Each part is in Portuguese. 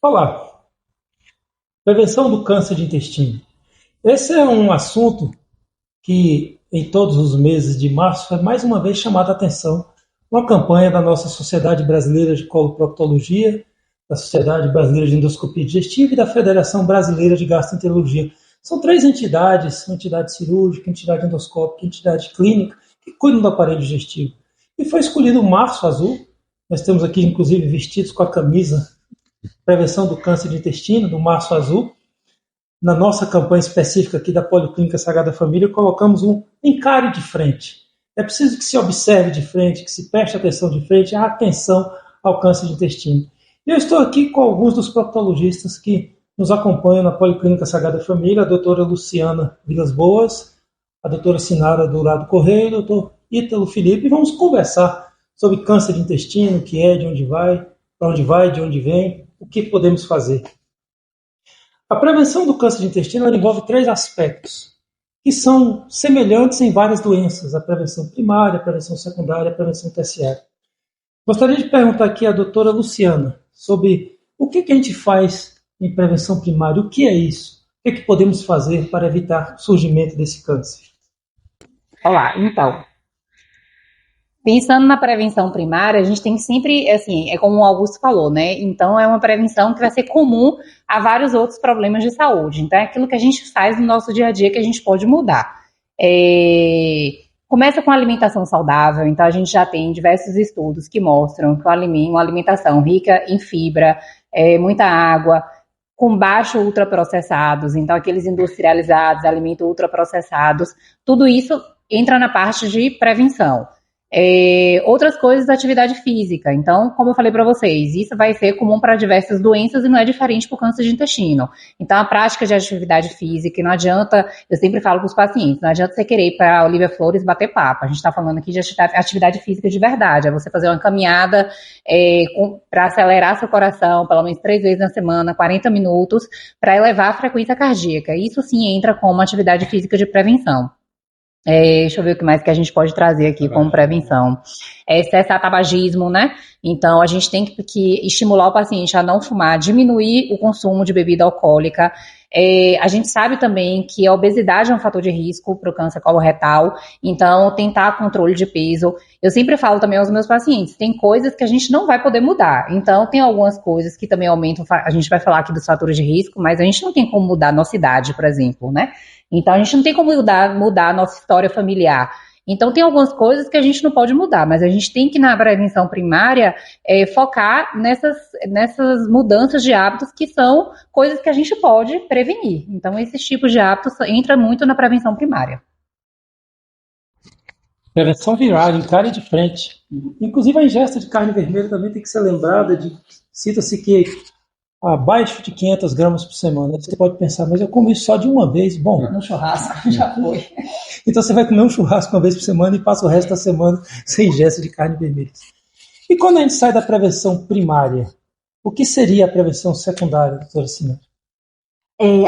Olá, prevenção do câncer de intestino. Esse é um assunto que em todos os meses de março foi mais uma vez chamado a atenção uma campanha da nossa Sociedade Brasileira de Coloproctologia, da Sociedade Brasileira de Endoscopia Digestiva e da Federação Brasileira de Gastroenterologia. São três entidades, uma entidade cirúrgica, entidade endoscópica, entidade clínica, que cuidam do aparelho digestivo. E foi escolhido o Março Azul. Nós temos aqui, inclusive, vestidos com a camisa Prevenção do Câncer de Intestino, do Março Azul. Na nossa campanha específica aqui da Policlínica Sagrada Família, colocamos um encare de frente. É preciso que se observe de frente, que se preste atenção de frente, a atenção ao câncer de intestino. Eu estou aqui com alguns dos proctologistas que nos acompanham na Policlínica Sagrada Família, a doutora Luciana Vilas Boas, a doutora Sinara Dourado Correia e o doutor Ítalo Felipe, e vamos conversar sobre câncer de intestino, o que é, de onde vai, para onde vai, de onde vem, o que podemos fazer. A prevenção do câncer de intestino envolve três aspectos, que são semelhantes em várias doenças: a prevenção primária, a prevenção secundária e a prevenção terciária. Gostaria de perguntar aqui à doutora Luciana sobre o que a gente faz em prevenção primária, o que é isso, o que podemos fazer para evitar o surgimento desse câncer. Olá, então, pensando na prevenção primária, a gente tem que sempre, assim, é como o Augusto falou, né? Então, é uma prevenção que vai ser comum a vários outros problemas de saúde. Então, é aquilo que a gente faz no nosso dia a dia que a gente pode mudar. Começa com a alimentação saudável. Então, a gente já tem diversos estudos que mostram que uma alimentação rica em fibra, muita água, com baixo ultraprocessados, então aqueles industrializados, alimentos ultraprocessados, tudo isso entra na parte de prevenção. Outras coisas, atividade física. Então, como eu falei para vocês, isso vai ser comum para diversas doenças e não é diferente para o câncer de intestino. Então, a prática de atividade física, não adianta, eu sempre falo para os pacientes, não adianta você querer ir para a Olivia Flores bater papo. A gente está falando aqui de atividade física de verdade, é você fazer uma caminhada para acelerar seu coração, pelo menos 3 vezes na semana, 40 minutos, para elevar a frequência cardíaca. Isso sim entra como atividade física de prevenção. Deixa eu ver o que mais que a gente pode trazer aqui como prevenção. Cessar tabagismo, né? Então, a gente tem que estimular o paciente a não fumar, diminuir o consumo de bebida alcoólica. A gente sabe também que a obesidade é um fator de risco para o câncer coloretal, então tentar controle de peso. Eu sempre falo também aos meus pacientes, tem coisas que a gente não vai poder mudar, então tem algumas coisas que também aumentam, a gente vai falar aqui dos fatores de risco, mas a gente não tem como mudar a nossa idade, por exemplo, né? Então a gente não tem como mudar a nossa história familiar. Então, tem algumas coisas que a gente não pode mudar, mas a gente tem que, na prevenção primária, focar nessas mudanças de hábitos que são coisas que a gente pode prevenir. Então, esses tipos de hábitos entram muito na prevenção primária. Prevenção viral, encare de frente. Inclusive, a ingesta de carne vermelha também tem que ser lembrada cita-se que abaixo de 500 gramas por semana. Você pode pensar, mas eu como isso só de uma vez. Bom, no churrasco já foi. Então você vai comer um churrasco uma vez por semana e passa o resto da semana sem ingesta de carne vermelha. E quando a gente sai da prevenção primária, o que seria a prevenção secundária, doutora Sinara?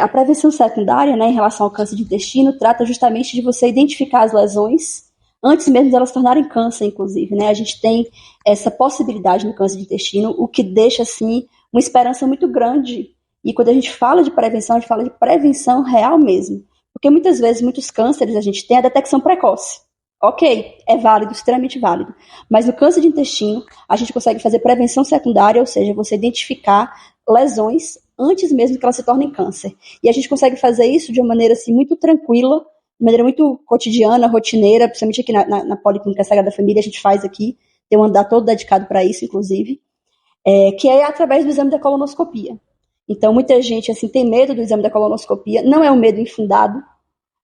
A prevenção secundária, né, em relação ao câncer de intestino, trata justamente de você identificar as lesões antes mesmo de elas se tornarem câncer, inclusive, né? A gente tem essa possibilidade no câncer de intestino, o que deixa, assim, uma esperança muito grande. E quando a gente fala de prevenção, a gente fala de prevenção real mesmo. Porque muitas vezes, muitos cânceres, a gente tem a detecção precoce. Ok, é válido, extremamente válido. Mas no câncer de intestino, a gente consegue fazer prevenção secundária, ou seja, você identificar lesões antes mesmo que elas se tornem câncer. E a gente consegue fazer isso de uma maneira assim, muito tranquila, de maneira muito cotidiana, rotineira, principalmente aqui na Policlínica Sagrada Família, a gente faz aqui, tem um andar todo dedicado para isso, inclusive, que é através do exame da colonoscopia. Então, muita gente assim, tem medo do exame da colonoscopia, não é um medo infundado,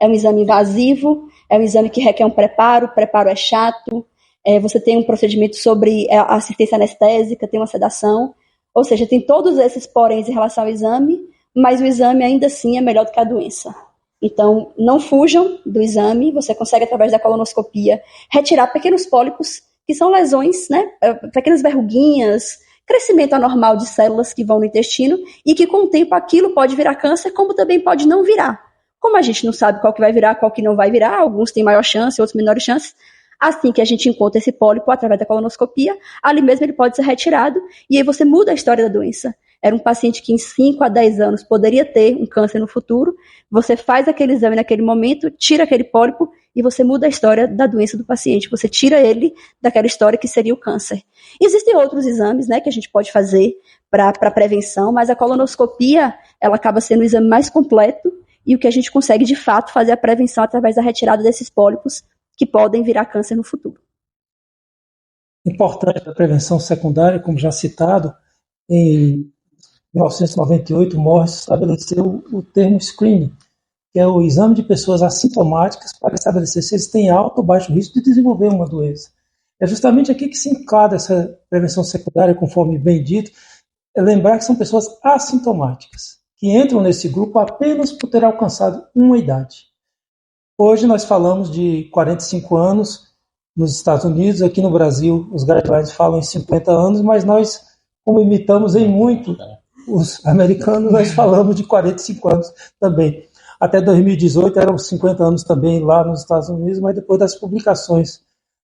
é um exame invasivo, é um exame que requer um preparo, o preparo é chato, você tem um procedimento sobre assistência anestésica, tem uma sedação, ou seja, tem todos esses poréns em relação ao exame, mas o exame ainda assim é melhor do que a doença. Então, não fujam do exame, você consegue, através da colonoscopia, retirar pequenos pólipos, que são lesões, né, pequenas verruguinhas, crescimento anormal de células que vão no intestino, e que com o tempo aquilo pode virar câncer, como também pode não virar. Como a gente não sabe qual que vai virar, qual que não vai virar, alguns têm maior chance, outros menores chances, assim que a gente encontra esse pólipo através da colonoscopia, ali mesmo ele pode ser retirado, e aí você muda a história da doença. era um paciente que em 5 a 10 anos poderia ter um câncer no futuro, você faz aquele exame naquele momento, tira aquele pólipo e você muda a história da doença do paciente, você tira ele daquela história que seria o câncer. Existem outros exames, né, que a gente pode fazer para prevenção, mas a colonoscopia, ela acaba sendo o exame mais completo e o que a gente consegue, de fato, fazer a prevenção através da retirada desses pólipos que podem virar câncer no futuro. Importante da prevenção secundária, como já citado, em 1998, Morris estabeleceu o termo screening, que é o exame de pessoas assintomáticas para estabelecer se eles têm alto ou baixo risco de desenvolver uma doença. É justamente aqui que se enquadra essa prevenção secundária, conforme bem dito, é lembrar que são pessoas assintomáticas, que entram nesse grupo apenas por ter alcançado uma idade. Hoje nós falamos de 45 anos nos Estados Unidos, aqui no Brasil os guidelines falam em 50 anos, mas nós, como imitamos em muito os americanos, nós falamos de 45 anos também. Até 2018 eram 50 anos também lá nos Estados Unidos, mas depois das publicações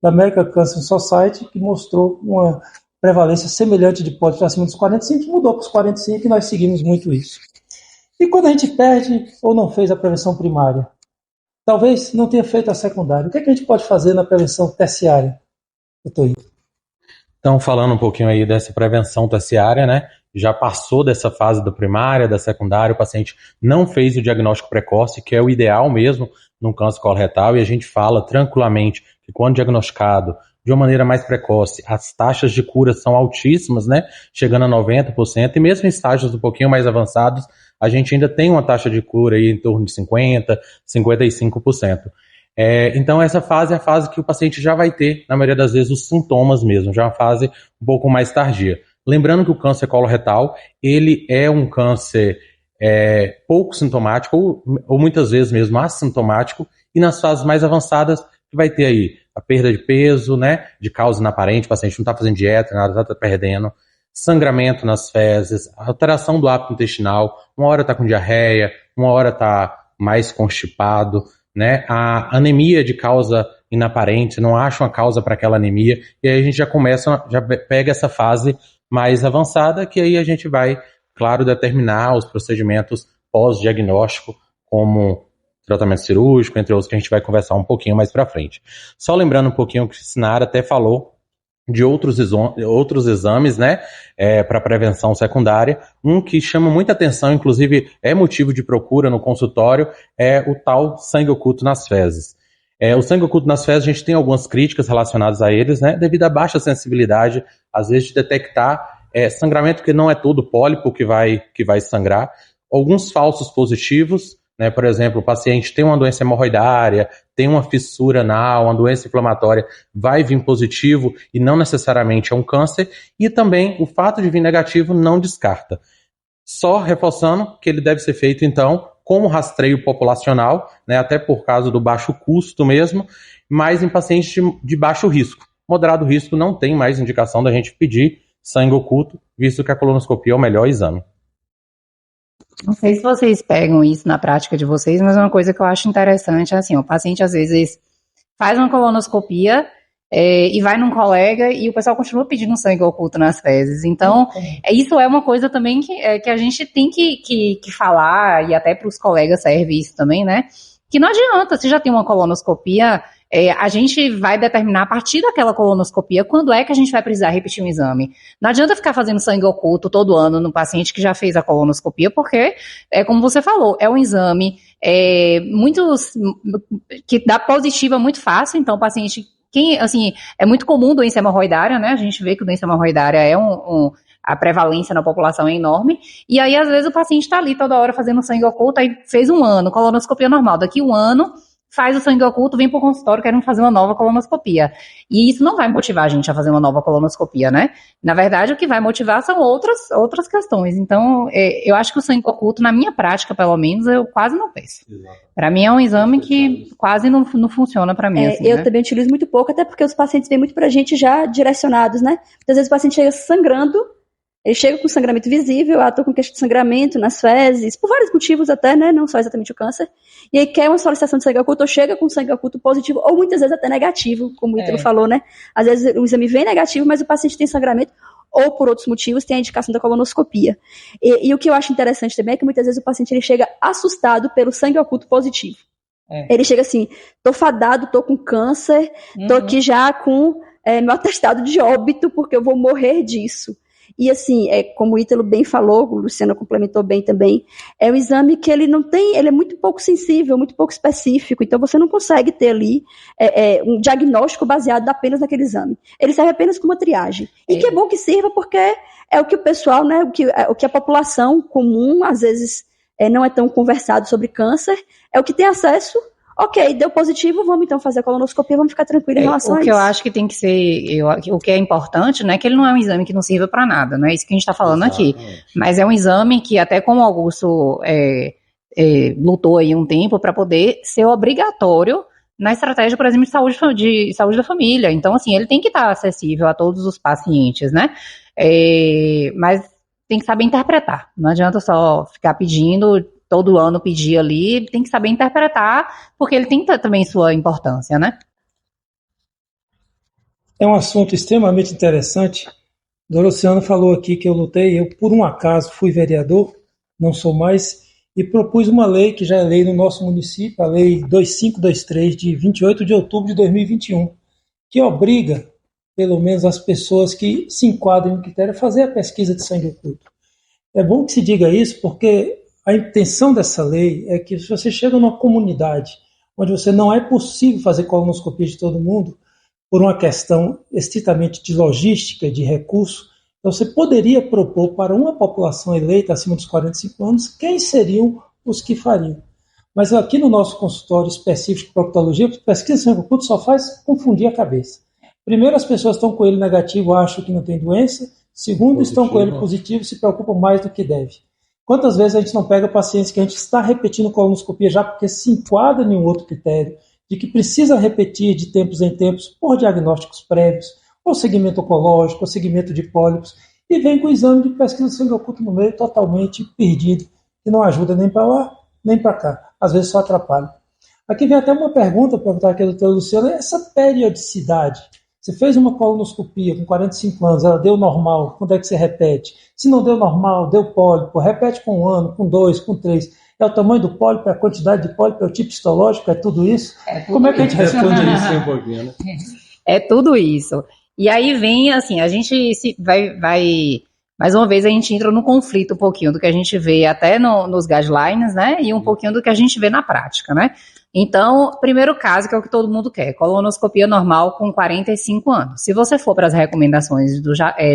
da American Cancer Society, que mostrou uma prevalência semelhante de pólipos acima dos 45, mudou para os 45 e nós seguimos muito isso. E quando a gente perde ou não fez a prevenção primária? Talvez não tenha feito a secundária. O que é que a gente pode fazer na prevenção terciária, doutor Ivo? Então, falando um pouquinho aí dessa prevenção terciária, né? Já passou dessa fase da primária, da secundária, o paciente não fez o diagnóstico precoce, que é o ideal mesmo no câncer coloretal, e a gente fala tranquilamente que quando diagnosticado de uma maneira mais precoce, as taxas de cura são altíssimas, né? Chegando a 90%, e mesmo em estágios um pouquinho mais avançados, a gente ainda tem uma taxa de cura aí em torno de 50%, 55%. Então essa fase é a fase que o paciente já vai ter, na maioria das vezes, os sintomas mesmo, já é uma fase um pouco mais tardia. Lembrando que o câncer coloretal, ele é um câncer pouco sintomático, ou muitas vezes mesmo assintomático, e nas fases mais avançadas, que vai ter aí a perda de peso, né, de causa inaparente, o paciente não está fazendo dieta, nada, está perdendo, sangramento nas fezes, alteração do hábito intestinal, uma hora está com diarreia, uma hora está mais constipado, né? A anemia de causa inaparente, não acha uma causa para aquela anemia, e aí a gente já pega essa fase mais avançada, que aí a gente vai, claro, determinar os procedimentos pós-diagnóstico, como tratamento cirúrgico, entre outros, que a gente vai conversar um pouquinho mais para frente. Só lembrando um pouquinho que o Sinara até falou de outros exames, né, para prevenção secundária. Um que chama muita atenção, inclusive é motivo de procura no consultório, é o tal sangue oculto nas fezes. O sangue oculto nas fezes, a gente tem algumas críticas relacionadas a eles, né, devido à baixa sensibilidade, às vezes, de detectar sangramento que não é todo pólipo que vai sangrar, alguns falsos positivos, né, por exemplo, o paciente tem uma doença hemorroidária, tem uma fissura anal, uma doença inflamatória, vai vir positivo e não necessariamente é um câncer, e também o fato de vir negativo não descarta. Só reforçando que ele deve ser feito, então, como rastreio populacional, né, até por causa do baixo custo mesmo, mas em pacientes de baixo risco. Moderado risco não tem mais indicação da gente pedir sangue oculto, visto que a colonoscopia é o melhor exame. Não sei se vocês pegam isso na prática de vocês, mas uma coisa que eu acho interessante é assim, o paciente às vezes faz uma colonoscopia e vai num colega e o pessoal continua pedindo sangue oculto nas fezes. Então, isso é uma coisa também que a gente tem que falar, e até para os colegas serve isso também, né? Que não adianta, se já tem uma colonoscopia, a gente vai determinar a partir daquela colonoscopia quando é que a gente vai precisar repetir um exame. Não adianta ficar fazendo sangue oculto todo ano no paciente que já fez a colonoscopia, porque, como você falou, é um exame que dá positiva muito fácil, então o paciente, é muito comum doença hemorroidária, né? A gente vê que doença hemorroidária a prevalência na população é enorme, e aí às vezes o paciente está ali toda hora fazendo sangue oculto, aí fez um ano, colonoscopia normal, daqui um ano faz o sangue oculto, vem para o consultório, querem fazer uma nova colonoscopia. E isso não vai motivar a gente a fazer uma nova colonoscopia, né? Na verdade, o que vai motivar são outras questões. Então, eu acho que o sangue oculto, na minha prática, pelo menos, eu quase não peço. Para mim é um exame que quase não funciona para mim. Assim, eu né? também utilizo muito pouco, até porque os pacientes vêm muito para a gente já direcionados, né? Muitas vezes o paciente chega sangrando, ele chega com sangramento visível, estou com queixa de sangramento nas fezes, por vários motivos até, né, não só exatamente o câncer, e aí quer uma solicitação de sangue oculto, ou chega com sangue oculto positivo, ou muitas vezes até negativo, como o Ítalo falou, né, às vezes o exame vem negativo, mas o paciente tem sangramento, ou por outros motivos, tem a indicação da colonoscopia. E o que eu acho interessante também é que muitas vezes o paciente ele chega assustado pelo sangue oculto positivo. Ele chega assim, tô fadado, tô com câncer, tô aqui já com meu atestado de óbito, porque eu vou morrer disso. E assim, como o Ítalo bem falou, o Luciano complementou bem também, é um exame que ele não tem, ele é muito pouco sensível, muito pouco específico, então você não consegue ter ali um diagnóstico baseado apenas naquele exame. Ele serve apenas como uma triagem. E que é bom que sirva, porque é o que o pessoal, né, o que a população comum, às vezes, não é tão conversado sobre câncer, é o que tem acesso. Ok, deu positivo, vamos então fazer a colonoscopia, vamos ficar tranquilo em relação a isso. O que eu acho que tem que ser, o que é importante, né, que ele não é um exame que não sirva para nada, não é isso que a gente está falando aqui. Mas é um exame que, até como o Augusto lutou aí um tempo para poder ser obrigatório na estratégia, por exemplo, de saúde da família. Então, assim, ele tem que estar acessível a todos os pacientes, né? Mas tem que saber interpretar. Não adianta só ficar pedindo, todo ano pedir ali, tem que saber interpretar, porque ele tem também sua importância, né? É um assunto extremamente interessante. O Luciano falou aqui que eu lutei, eu por um acaso fui vereador, não sou mais, e propus uma lei que já é lei no nosso município, a lei 2523 de 28 de outubro de 2021, que obriga, pelo menos as pessoas que se enquadrem no critério, a fazer a pesquisa de sangue oculto. É bom que se diga isso, porque a intenção dessa lei é que se você chega numa comunidade onde você não é possível fazer colonoscopia de todo mundo, por uma questão estritamente de logística, de recurso, então você poderia propor para uma população eleita acima dos 45 anos quem seriam os que fariam. Mas aqui no nosso consultório específico de proctologia, pesquisa de sangue oculto só faz confundir a cabeça. Primeiro, as pessoas estão com ele negativo, acham que não tem doença. Segundo, estão com ele positivo, se preocupam mais do que deve. Quantas vezes a gente não pega pacientes que a gente está repetindo colonoscopia já porque se enquadra em um outro critério, de que precisa repetir de tempos em tempos por diagnósticos prévios, ou segmento oncológico, ou segmento de pólipos, e vem com o exame de pesquisa de sangue oculto no meio totalmente perdido, que não ajuda nem para lá, nem para cá. Às vezes só atrapalha. Aqui vem até uma pergunta, perguntar aqui do Dr. Luciano, essa periodicidade. Você fez uma colonoscopia com 45 anos, ela deu normal, quando é que você repete? Se não deu normal, deu pólipo, repete com 1 ano, com 2, com 3. É o tamanho do pólipo, é a quantidade de pólipo, é o tipo histológico, é tudo isso? Como é que a gente responde isso um pouquinho, né? É tudo isso. E aí vem, assim, a gente vai mais uma vez a gente entra no conflito um pouquinho do que a gente vê até nos guidelines, né, e um pouquinho do que a gente vê na prática, né. Então, primeiro caso, que é o que todo mundo quer, colonoscopia normal com 45 anos. Se você for para as recomendações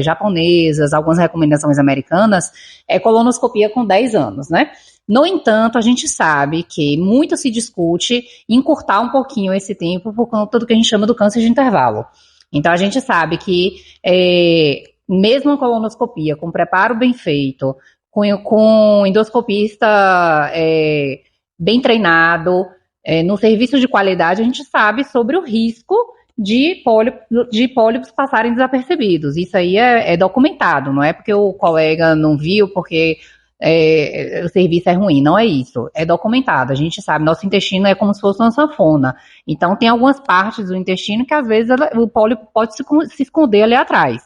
japonesas, algumas recomendações americanas, é colonoscopia com 10 anos, né. No entanto, a gente sabe que muito se discute encurtar um pouquinho esse tempo por conta do que a gente chama do câncer de intervalo. Então, a gente sabe que mesmo a colonoscopia com preparo bem feito, com endoscopista bem treinado, no serviço de qualidade, a gente sabe sobre o risco de pólipos passarem desapercebidos. Isso aí é documentado, não é porque o colega não viu, porque o serviço é ruim, não é isso, é documentado, a gente sabe, nosso intestino é como se fosse uma sanfona, então tem algumas partes do intestino que às vezes o pólipo pode se esconder ali atrás.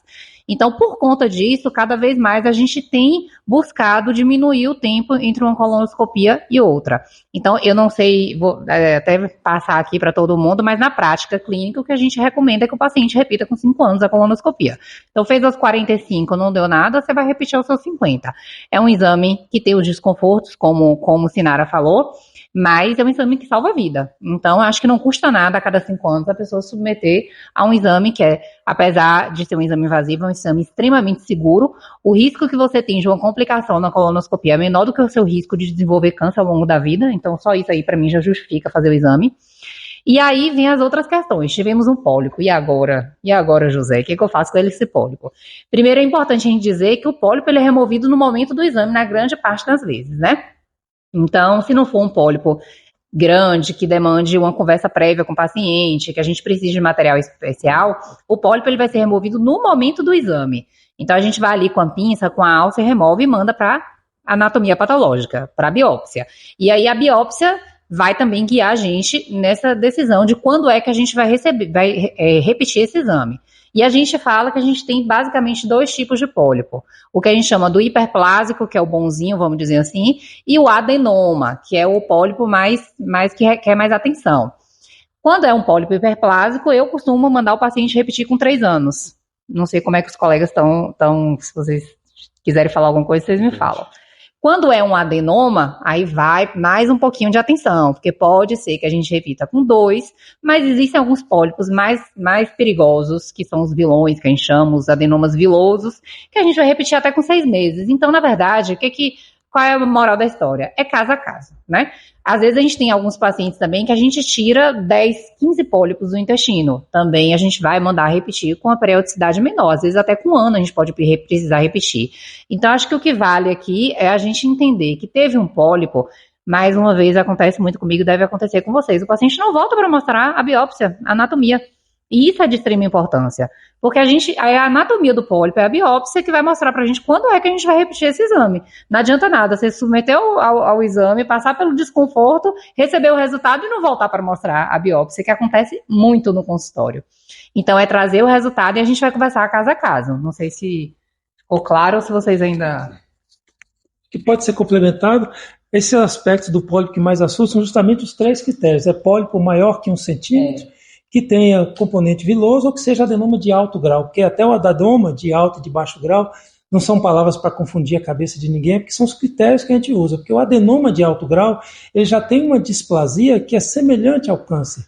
Então, por conta disso, cada vez mais a gente tem buscado diminuir o tempo entre uma colonoscopia e outra. Então, eu não sei, vou até passar aqui para todo mundo, mas na prática clínica o que a gente recomenda é que o paciente repita com 5 anos a colonoscopia. Então, fez aos 45, não deu nada, você vai repetir aos seus 50. É um exame que tem os desconfortos, como Sinara falou, mas é um exame que salva a vida. Então, acho que não custa nada a cada 5 anos a pessoa submeter a um exame que apesar de ser um exame invasivo, é um exame extremamente seguro. O risco que você tem de uma complicação na colonoscopia é menor do que o seu risco de desenvolver câncer ao longo da vida. Então, só isso aí, para mim, já justifica fazer o exame. E aí vem as outras questões. Tivemos um pólipo. E agora? E agora, José? O que eu faço com esse pólipo? Primeiro, é importante a gente dizer que o pólipo ele é removido no momento do exame, na grande parte das vezes, né? Então, se não for um pólipo grande, que demande uma conversa prévia com o paciente, que a gente precise de material especial, o pólipo ele vai ser removido no momento do exame. Então, a gente vai ali com a pinça, com a alça, remove e manda para anatomia patológica, para a biópsia. E aí, a biópsia vai também guiar a gente nessa decisão de quando é que a gente vai repetir esse exame. E a gente fala que a gente tem basicamente 2 tipos de pólipo. O que a gente chama do hiperplásico, que é o bonzinho, vamos dizer assim, e o adenoma, que é o pólipo que requer mais atenção. Quando é um pólipo hiperplásico, eu costumo mandar o paciente repetir com 3 anos. Não sei como é que os colegas estão, se vocês quiserem falar alguma coisa, vocês me falam. Quando é um adenoma, aí vai mais um pouquinho de atenção, porque pode ser que a gente repita com 2, mas existem alguns pólipos mais perigosos, que são os vilões, que a gente chama, os adenomas vilosos, que a gente vai repetir até com 6 meses. Então, na verdade, qual é a moral da história? É caso a caso, né? Às vezes a gente tem alguns pacientes também que a gente tira 10, 15 pólipos do intestino. Também a gente vai mandar repetir com a periodicidade menor. Às vezes até com 1 ano a gente pode precisar repetir. Então acho que o que vale aqui é a gente entender que teve um pólipo, mais uma vez acontece muito comigo, deve acontecer com vocês. O paciente não volta para mostrar a biópsia, a anatomia. E isso é de extrema importância, porque a anatomia do pólipo é a biópsia que vai mostrar pra gente quando é que a gente vai repetir esse exame. Não adianta nada você submeter ao exame, passar pelo desconforto, receber o resultado e não voltar para mostrar a biópsia, que acontece muito no consultório. Então é trazer o resultado e a gente vai conversar caso a caso. Não sei se ficou claro ou se vocês ainda... Que pode ser complementado. Esses aspectos do pólipo que mais assustam são justamente os 3 critérios. É pólipo maior que 1 centímetro, que tenha componente viloso ou que seja adenoma de alto grau, porque até o adenoma de alto e de baixo grau não são palavras para confundir a cabeça de ninguém, porque são os critérios que a gente usa, porque o adenoma de alto grau ele já tem uma displasia que é semelhante ao câncer.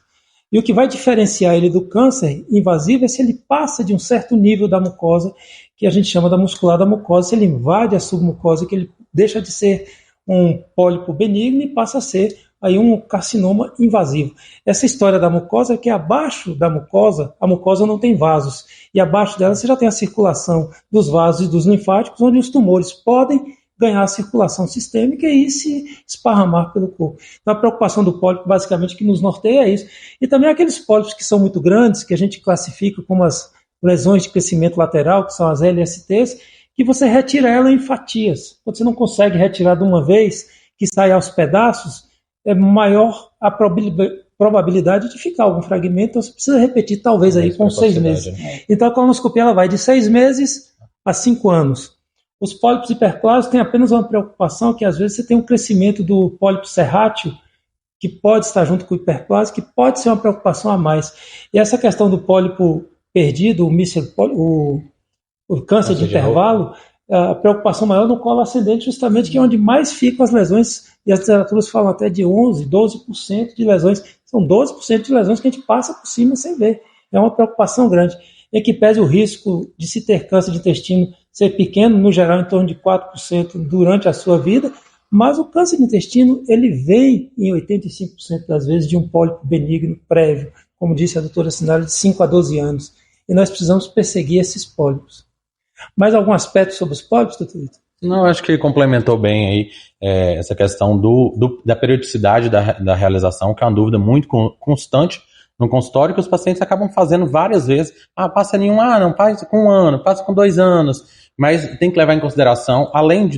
E o que vai diferenciar ele do câncer invasivo é se ele passa de um certo nível da mucosa, que a gente chama da muscular da mucosa, se ele invade a submucosa, que ele deixa de ser um pólipo benigno e passa a ser aí um carcinoma invasivo. Essa história da mucosa é que abaixo da mucosa, a mucosa não tem vasos, e abaixo dela você já tem a circulação dos vasos e dos linfáticos, onde os tumores podem ganhar circulação sistêmica e se esparramar pelo corpo. Então a preocupação do pólipo, basicamente, que nos norteia é isso. E também aqueles pólipos que são muito grandes, que a gente classifica como as lesões de crescimento lateral, que são as LSTs, que você retira ela em fatias. Quando você não consegue retirar de uma vez, que sai aos pedaços, é maior a probabilidade de ficar algum fragmento, então você precisa repetir talvez aí com 6 meses. Então a colonoscopia ela vai de 6 meses a 5 anos. Os pólipos hiperplásicos têm apenas uma preocupação, que às vezes você tem um crescimento do pólipo serrátil, que pode estar junto com o hiperplásico, que pode ser uma preocupação a mais. E essa questão do pólipo perdido, o câncer de intervalo, a preocupação maior no colo ascendente, justamente, que é onde mais ficam as lesões, e as literaturas falam até de 11%, 12% de lesões. São 12% de lesões que a gente passa por cima sem ver. É uma preocupação grande. Em que pese o risco de se ter câncer de intestino ser pequeno, no geral em torno de 4% durante a sua vida, mas o câncer de intestino ele vem em 85% das vezes de um pólipo benigno prévio, como disse a doutora Sinara, de 5 a 12 anos. E nós precisamos perseguir esses pólipos. Mais algum aspecto sobre os pólipos, doutor Vitor? Não, acho que ele complementou bem aí essa questão da periodicidade da realização, que é uma dúvida muito constante no consultório, que os pacientes acabam fazendo várias vezes. Passa em 1 ano, não passa com 1 ano, passa com 2 anos. Mas tem que levar em consideração, além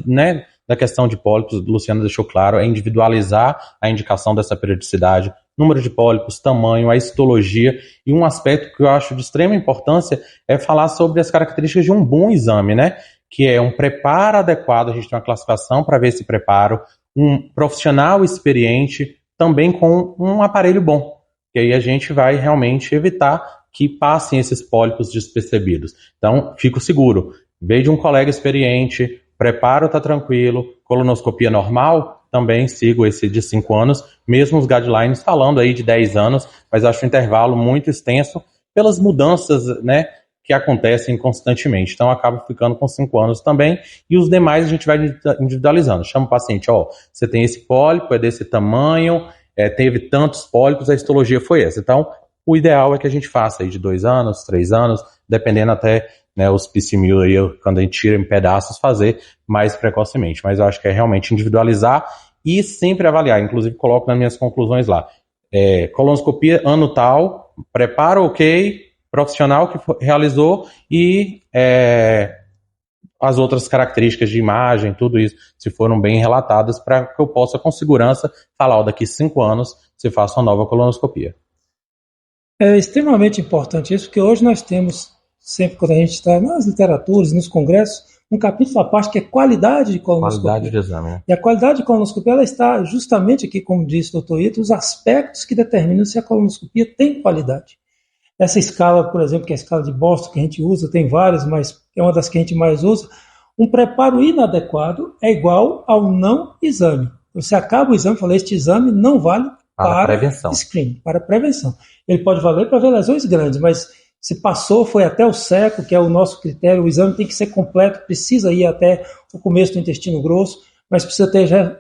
da questão de pólipos, o Luciano deixou claro, é individualizar a indicação dessa periodicidade, número de pólipos, tamanho, a histologia, e um aspecto que eu acho de extrema importância é falar sobre as características de um bom exame, né? Que é um preparo adequado, a gente tem uma classificação para ver esse preparo, um profissional experiente, também com um aparelho bom, que aí a gente vai realmente evitar que passem esses pólipos despercebidos. Então, fico seguro, veio de um colega experiente, preparo está tranquilo, colonoscopia normal, também sigo esse de 5 anos, mesmo os guidelines falando aí de 10 anos, mas acho um intervalo muito extenso pelas mudanças, né, que acontecem constantemente. Então, acaba ficando com 5 anos também, e os demais a gente vai individualizando. Chama o paciente, você tem esse pólipo, é desse tamanho, teve tantos pólipos, a histologia foi essa. Então, o ideal é que a gente faça aí de 2 anos, 3 anos, dependendo até, né, os PCMil aí, quando a gente tira em pedaços, fazer mais precocemente. Mas eu acho que é realmente individualizar e sempre avaliar. Inclusive, coloco nas minhas conclusões lá. Colonoscopia ano tal, preparo ok, profissional que realizou e as outras características de imagem, tudo isso, se foram bem relatadas, para que eu possa, com segurança, falar, daqui 5 anos, se faça uma nova colonoscopia. É extremamente importante isso, porque hoje nós temos sempre quando a gente está nas literaturas, nos congressos, um capítulo à parte que é qualidade de colonoscopia. Qualidade de exame, né? E a qualidade de colonoscopia, ela está justamente aqui, como disse o Dr. Ito, os aspectos que determinam se a colonoscopia tem qualidade. Essa escala, por exemplo, que é a escala de Boston, que a gente usa, tem várias, mas é uma das que a gente mais usa. Um preparo inadequado é igual ao não exame. Você acaba o exame e fala, este exame não vale para prevenção. Screening, para prevenção. Ele pode valer para ver lesões grandes, mas se passou, foi até o seco, que é o nosso critério, o exame tem que ser completo, precisa ir até o começo do intestino grosso, mas precisa ter já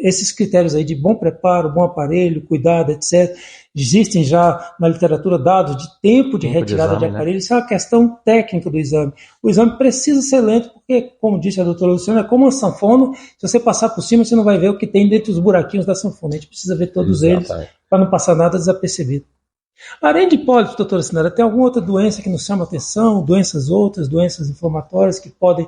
esses critérios aí de bom preparo, bom aparelho, cuidado, etc. Existem já na literatura dados de tempo de retirada de aparelho, Isso é uma questão técnica do exame. O exame precisa ser lento, porque, como disse a doutora Luciana, é como uma sanfona, se você passar por cima, você não vai ver o que tem dentro dos buraquinhos da sanfona. A gente precisa ver todos eles para não passar nada desapercebido. Além de pólipos, doutora Sinara, tem alguma outra doença que nos chama a atenção, doenças doenças inflamatórias que podem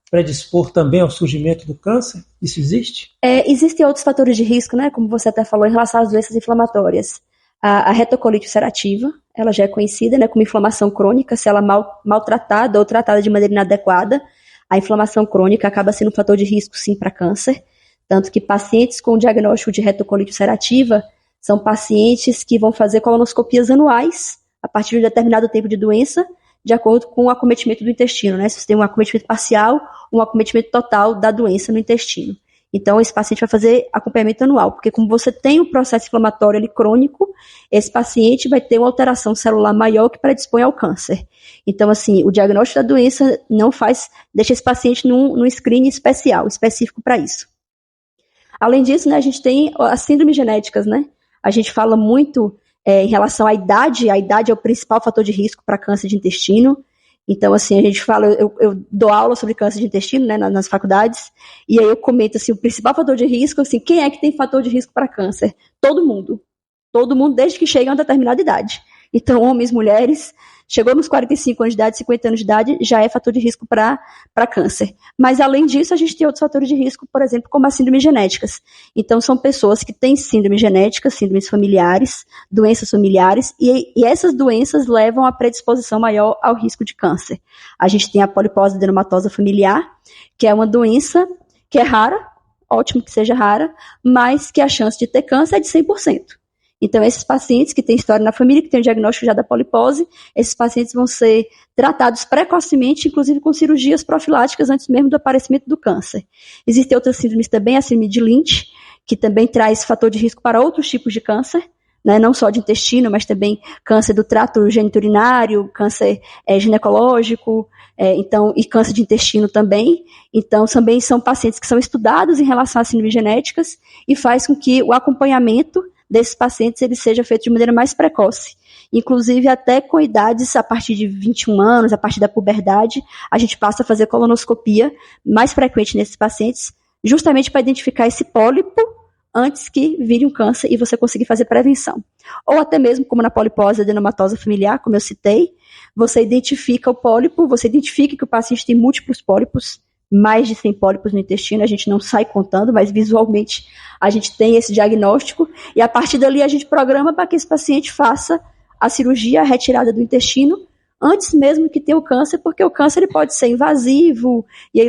predispor também ao surgimento do câncer? Isso existe? Existem outros fatores de risco, né, como você até falou, em relação às doenças inflamatórias. A retocolite ulcerativa, ela já é conhecida, né, como inflamação crônica. Se ela é maltratada ou tratada de maneira inadequada, a inflamação crônica acaba sendo um fator de risco, sim, para câncer. Tanto que pacientes com diagnóstico de retocolite ulcerativa são pacientes que vão fazer colonoscopias anuais, a partir de um determinado tempo de doença, de acordo com o acometimento do intestino, né? Se você tem um acometimento parcial, um acometimento total da doença no intestino. Então, esse paciente vai fazer acompanhamento anual, porque como você tem um processo inflamatório ali crônico, esse paciente vai ter uma alteração celular maior que predispõe ao câncer. Então, assim, o diagnóstico da doença deixa esse paciente num screening específico para isso. Além disso, né, a gente tem as síndromes genéticas, né? A gente fala muito em relação à idade. A idade é o principal fator de risco para câncer de intestino. Então, assim, a gente fala, eu dou aula sobre câncer de intestino, né, nas faculdades, e aí eu comento, assim, o principal fator de risco, assim, quem é que tem fator de risco para câncer? Todo mundo. Todo mundo, desde que chega a uma determinada idade. Então, homens, mulheres, chegou nos 45 anos de idade, 50 anos de idade, já é fator de risco para câncer. Mas, além disso, a gente tem outros fatores de risco, por exemplo, como as síndromes genéticas. Então, são pessoas que têm síndromes genéticas, síndromes familiares, doenças familiares, e essas doenças levam a predisposição maior ao risco de câncer. A gente tem a polipose adenomatosa familiar, que é uma doença que é rara, ótimo que seja rara, mas que a chance de ter câncer é de 100%. Então, esses pacientes que têm história na família, que têm o diagnóstico já da polipose, esses pacientes vão ser tratados precocemente, inclusive com cirurgias profiláticas antes mesmo do aparecimento do câncer. Existem outras síndromes também, a síndrome de Lynch, que também traz fator de risco para outros tipos de câncer, né, não só de intestino, mas também câncer do trato geniturinário, câncer ginecológico, e câncer de intestino também. Então, também são pacientes que são estudados em relação às síndromes genéticas e faz com que o acompanhamento desses pacientes ele seja feito de maneira mais precoce. Inclusive, até com idades a partir de 21 anos, a partir da puberdade, a gente passa a fazer colonoscopia mais frequente nesses pacientes, justamente para identificar esse pólipo antes que vire um câncer e você conseguir fazer prevenção. Ou até mesmo, como na polipose adenomatosa familiar, como eu citei, você identifica o pólipo, você identifica que o paciente tem múltiplos pólipos, mais de 100 pólipos no intestino, a gente não sai contando, mas visualmente a gente tem esse diagnóstico, e a partir dali a gente programa para que esse paciente faça a cirurgia, a retirada do intestino, antes mesmo que tenha o câncer, porque o câncer ele pode ser invasivo, e aí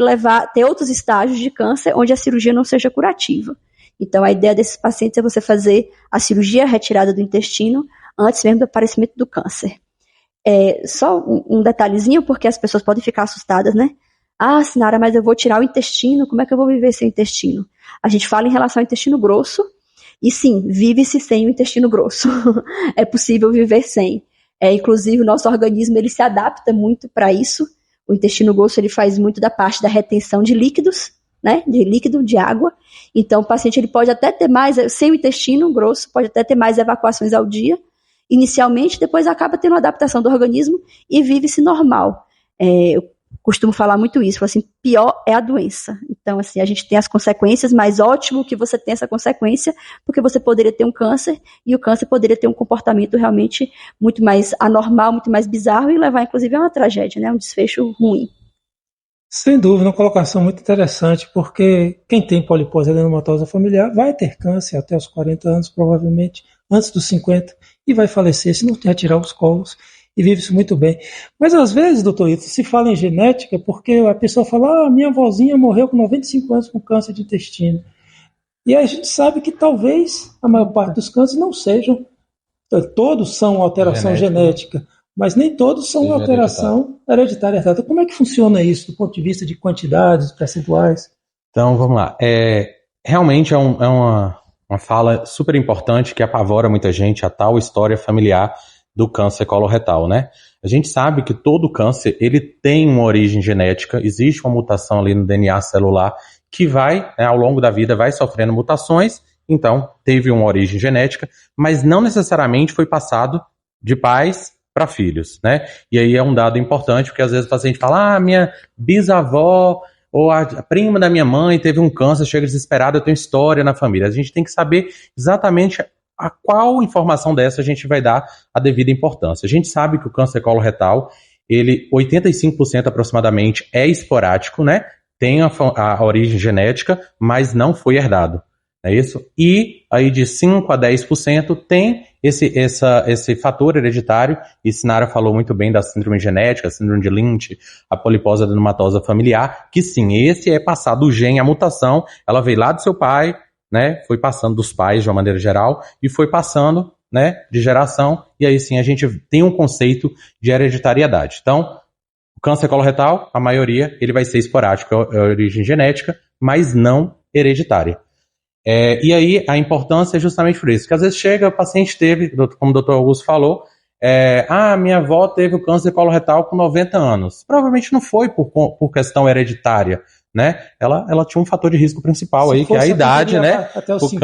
ter outros estágios de câncer onde a cirurgia não seja curativa. Então a ideia desses pacientes é você fazer a cirurgia, a retirada do intestino, antes mesmo do aparecimento do câncer. Só um detalhezinho, porque as pessoas podem ficar assustadas, né? Ah, Sinara, mas eu vou tirar o intestino, como é que eu vou viver sem o intestino? A gente fala em relação ao intestino grosso, e sim, vive-se sem o intestino grosso. É possível viver sem. Inclusive, o nosso organismo ele se adapta muito para isso. O intestino grosso ele faz muito da parte da retenção de líquidos, né? De líquido, de água. Então, o paciente ele pode até ter mais, sem o intestino grosso, pode até ter mais evacuações ao dia, inicialmente, depois acaba tendo uma adaptação do organismo e vive-se normal. Eu costumo falar muito isso, assim, pior é a doença. Então, assim, a gente tem as consequências, mas ótimo que você tenha essa consequência, porque você poderia ter um câncer, e o câncer poderia ter um comportamento realmente muito mais anormal, muito mais bizarro, e levar, inclusive, a uma tragédia, né? Um desfecho ruim. Sem dúvida, uma colocação muito interessante, porque quem tem polipose adenomatosa familiar vai ter câncer até os 40 anos, provavelmente, antes dos 50, e vai falecer se não retirar os colos. e vive-se muito bem. Mas às vezes, doutor Ito, se fala em genética porque a pessoa fala, minha avózinha morreu com 95 anos com câncer de intestino. E a gente sabe que talvez a maior parte dos cânceres não sejam, todos são alteração genética, mas nem todos são alteração hereditária. Então, como é que funciona isso do ponto de vista de quantidades, percentuais? Então, vamos lá. Realmente é uma fala super importante que apavora muita gente, a tal história familiar do câncer coloretal, né? A gente sabe que todo câncer, ele tem uma origem genética, existe uma mutação ali no DNA celular que vai, ao longo da vida, vai sofrendo mutações, então teve uma origem genética, mas não necessariamente foi passado de pais para filhos, né? E aí é um dado importante, porque às vezes o paciente fala, minha bisavó ou a prima da minha mãe teve um câncer, chega desesperado, eu tenho história na família. A gente tem que saber exatamente a qual informação dessa a gente vai dar a devida importância. A gente sabe que o câncer coloretal, ele 85% aproximadamente é esporádico, né? Tem a origem genética, mas não foi herdado. É isso? E aí de 5 a 10% tem esse fator hereditário, e Sinara falou muito bem da síndrome genética, a síndrome de Lynch, a polipose adenomatosa familiar, que sim, esse é passado o gene, a mutação, ela veio lá do seu pai, né, foi passando dos pais de uma maneira geral, e foi passando, né, de geração, e aí sim a gente tem um conceito de hereditariedade. Então, o câncer coloretal, a maioria, ele vai ser esporádico, é a origem genética, mas não hereditária. E aí a importância é justamente por isso, que às vezes chega, o paciente teve, como o doutor Augusto falou, minha avó teve o câncer coloretal com 90 anos. Provavelmente não foi por questão hereditária, né? Ela tinha um fator de risco principal aí, que é a idade, né? O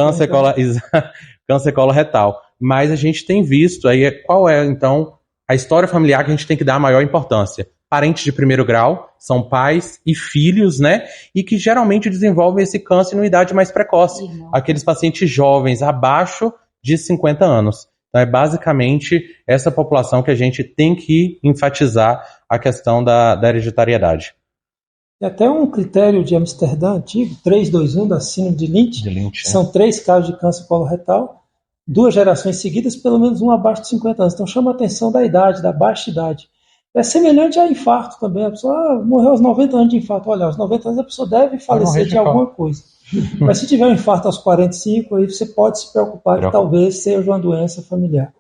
câncer coloretal. Mas a gente tem visto aí qual é, então, a história familiar que a gente tem que dar a maior importância. Parentes de primeiro grau, são pais e filhos, né? E que geralmente desenvolvem esse câncer em idade mais precoce. Aqueles pacientes jovens, abaixo de 50 anos. Então é basicamente essa população que a gente tem que enfatizar a questão da hereditariedade. Tem até um critério de Amsterdã antigo, 321 da síndrome de Lynch. São 3 casos de câncer coloretal, 2 gerações seguidas, pelo menos um abaixo de 50 anos. Então chama a atenção da idade, da baixa idade. É semelhante a infarto também. A pessoa morreu aos 90 anos de infarto. Olha, aos 90 anos a pessoa deve falecer de alguma coisa. Mas se tiver um infarto aos 45, aí você pode se preocupar que talvez seja uma doença familiar.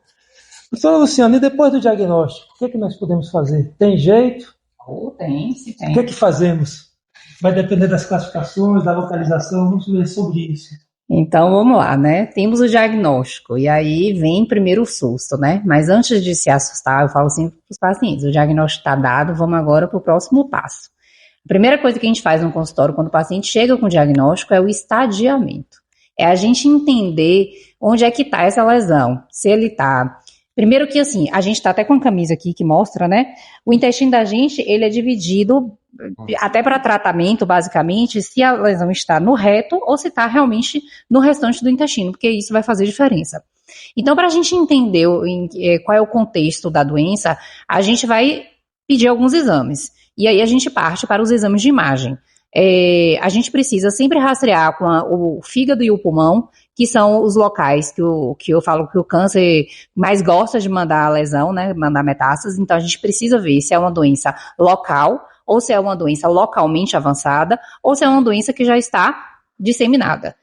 Doutora Luciana, e depois do diagnóstico, o que nós podemos fazer? Tem jeito? Tem. O que fazemos? Vai depender das classificações, da localização. Vamos ver sobre isso. Então, vamos lá, né? Temos o diagnóstico, e aí vem primeiro o susto, né? Mas antes de se assustar, eu falo assim para os pacientes, o diagnóstico está dado, vamos agora para o próximo passo. A primeira coisa que a gente faz no consultório, quando o paciente chega com o diagnóstico, é o estadiamento. É a gente entender onde é que está essa lesão, se ele está... Primeiro que, assim, a gente está até com uma camisa aqui que mostra, né? O intestino da gente, ele é dividido, até para tratamento, basicamente, se a lesão está no reto ou se está realmente no restante do intestino, porque isso vai fazer diferença. Então, para a gente entender qual é o contexto da doença, a gente vai pedir alguns exames. E aí a gente parte para os exames de imagem. A gente precisa sempre rastrear com o fígado e o pulmão, que são os locais que eu falo que o câncer mais gosta de mandar a lesão, né, mandar metástases. Então a gente precisa ver se é uma doença local, ou se é uma doença localmente avançada, ou se é uma doença que já está disseminada,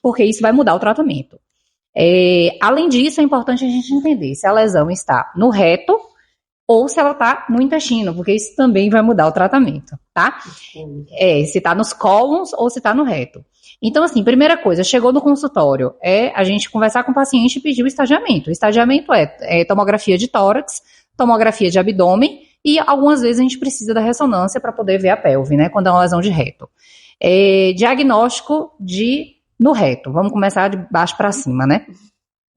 porque isso vai mudar o tratamento. Além disso, é importante a gente entender se a lesão está no reto ou se ela está no intestino, porque isso também vai mudar o tratamento, tá? Se está nos cólons ou se está no reto. Então, assim, primeira coisa, chegou no consultório, a gente conversar com o paciente e pedir o estadiamento. O estadiamento é tomografia de tórax, tomografia de abdômen, e algumas vezes a gente precisa da ressonância para poder ver a pelve, né, quando é uma lesão de reto. Diagnóstico no reto, vamos começar de baixo para cima, né?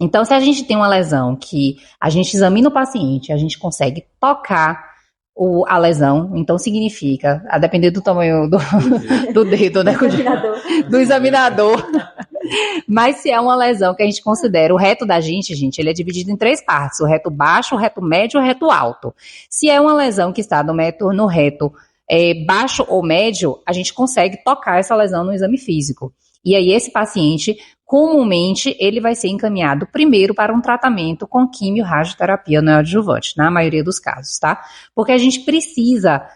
Então, se a gente tem uma lesão que a gente examina o paciente, a gente consegue tocar a lesão, então significa, a depender do tamanho do dedo, né? Do examinador. Mas se é uma lesão que a gente considera, o reto da gente, ele é dividido em 3 partes, o reto baixo, o reto médio e o reto alto. Se é uma lesão que está no reto baixo ou médio, a gente consegue tocar essa lesão no exame físico. E aí esse paciente, comumente, ele vai ser encaminhado primeiro para um tratamento com quimio-radioterapia neoadjuvante, na maioria dos casos, tá? Porque a gente precisa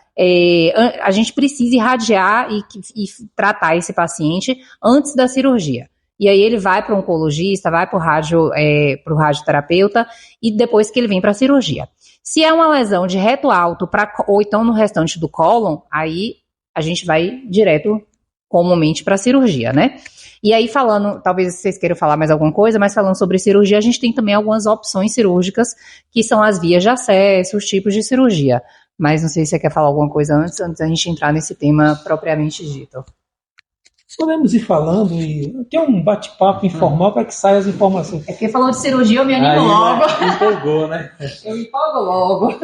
irradiar e tratar esse paciente antes da cirurgia. E aí ele vai para o oncologista, vai para o radioterapeuta e depois que ele vem para a cirurgia. Se é uma lesão de reto alto ou então no restante do cólon, aí a gente vai direto, comumente, para a cirurgia, né? E aí falando, talvez vocês queiram falar mais alguma coisa, mas falando sobre cirurgia, a gente tem também algumas opções cirúrgicas, que são as vias de acesso, os tipos de cirurgia. Mas não sei se você quer falar alguma coisa antes da gente entrar nesse tema propriamente dito. Podemos ir falando e aqui é um bate-papo informal para que saiam as informações. É porque falou de cirurgia, eu me animo logo. Empolgou, né? Eu me empolgo logo.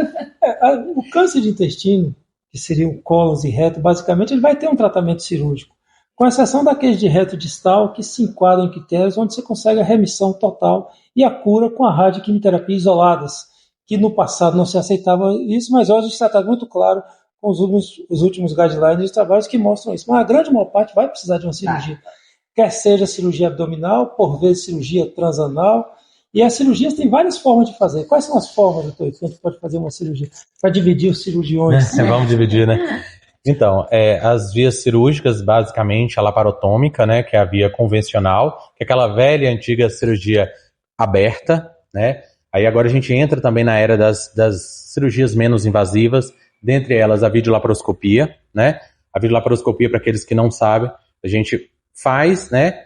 O câncer de intestino, que seria o cólon e reto, basicamente ele vai ter um tratamento cirúrgico, com exceção daqueles de reto distal que se enquadram em critérios onde você consegue a remissão total e a cura com a radioquimioterapia isoladas, que no passado não se aceitava isso, mas hoje está muito claro com os últimos guidelines de trabalhos que mostram isso. Mas a grande maior parte vai precisar de uma cirurgia, quer seja cirurgia abdominal, por vezes cirurgia transanal, e as cirurgias têm várias formas de fazer. Quais são as formas, doutor, que a gente pode fazer uma cirurgia? Para dividir os cirurgiões. Vamos dividir, né? Então, as vias cirúrgicas, basicamente, a laparotômica, né, que é a via convencional, que é aquela velha, antiga cirurgia aberta, né? Aí agora a gente entra também na era das cirurgias menos invasivas, dentre elas a videolaparoscopia, né? A videolaparoscopia, para aqueles que não sabem, a gente faz, né,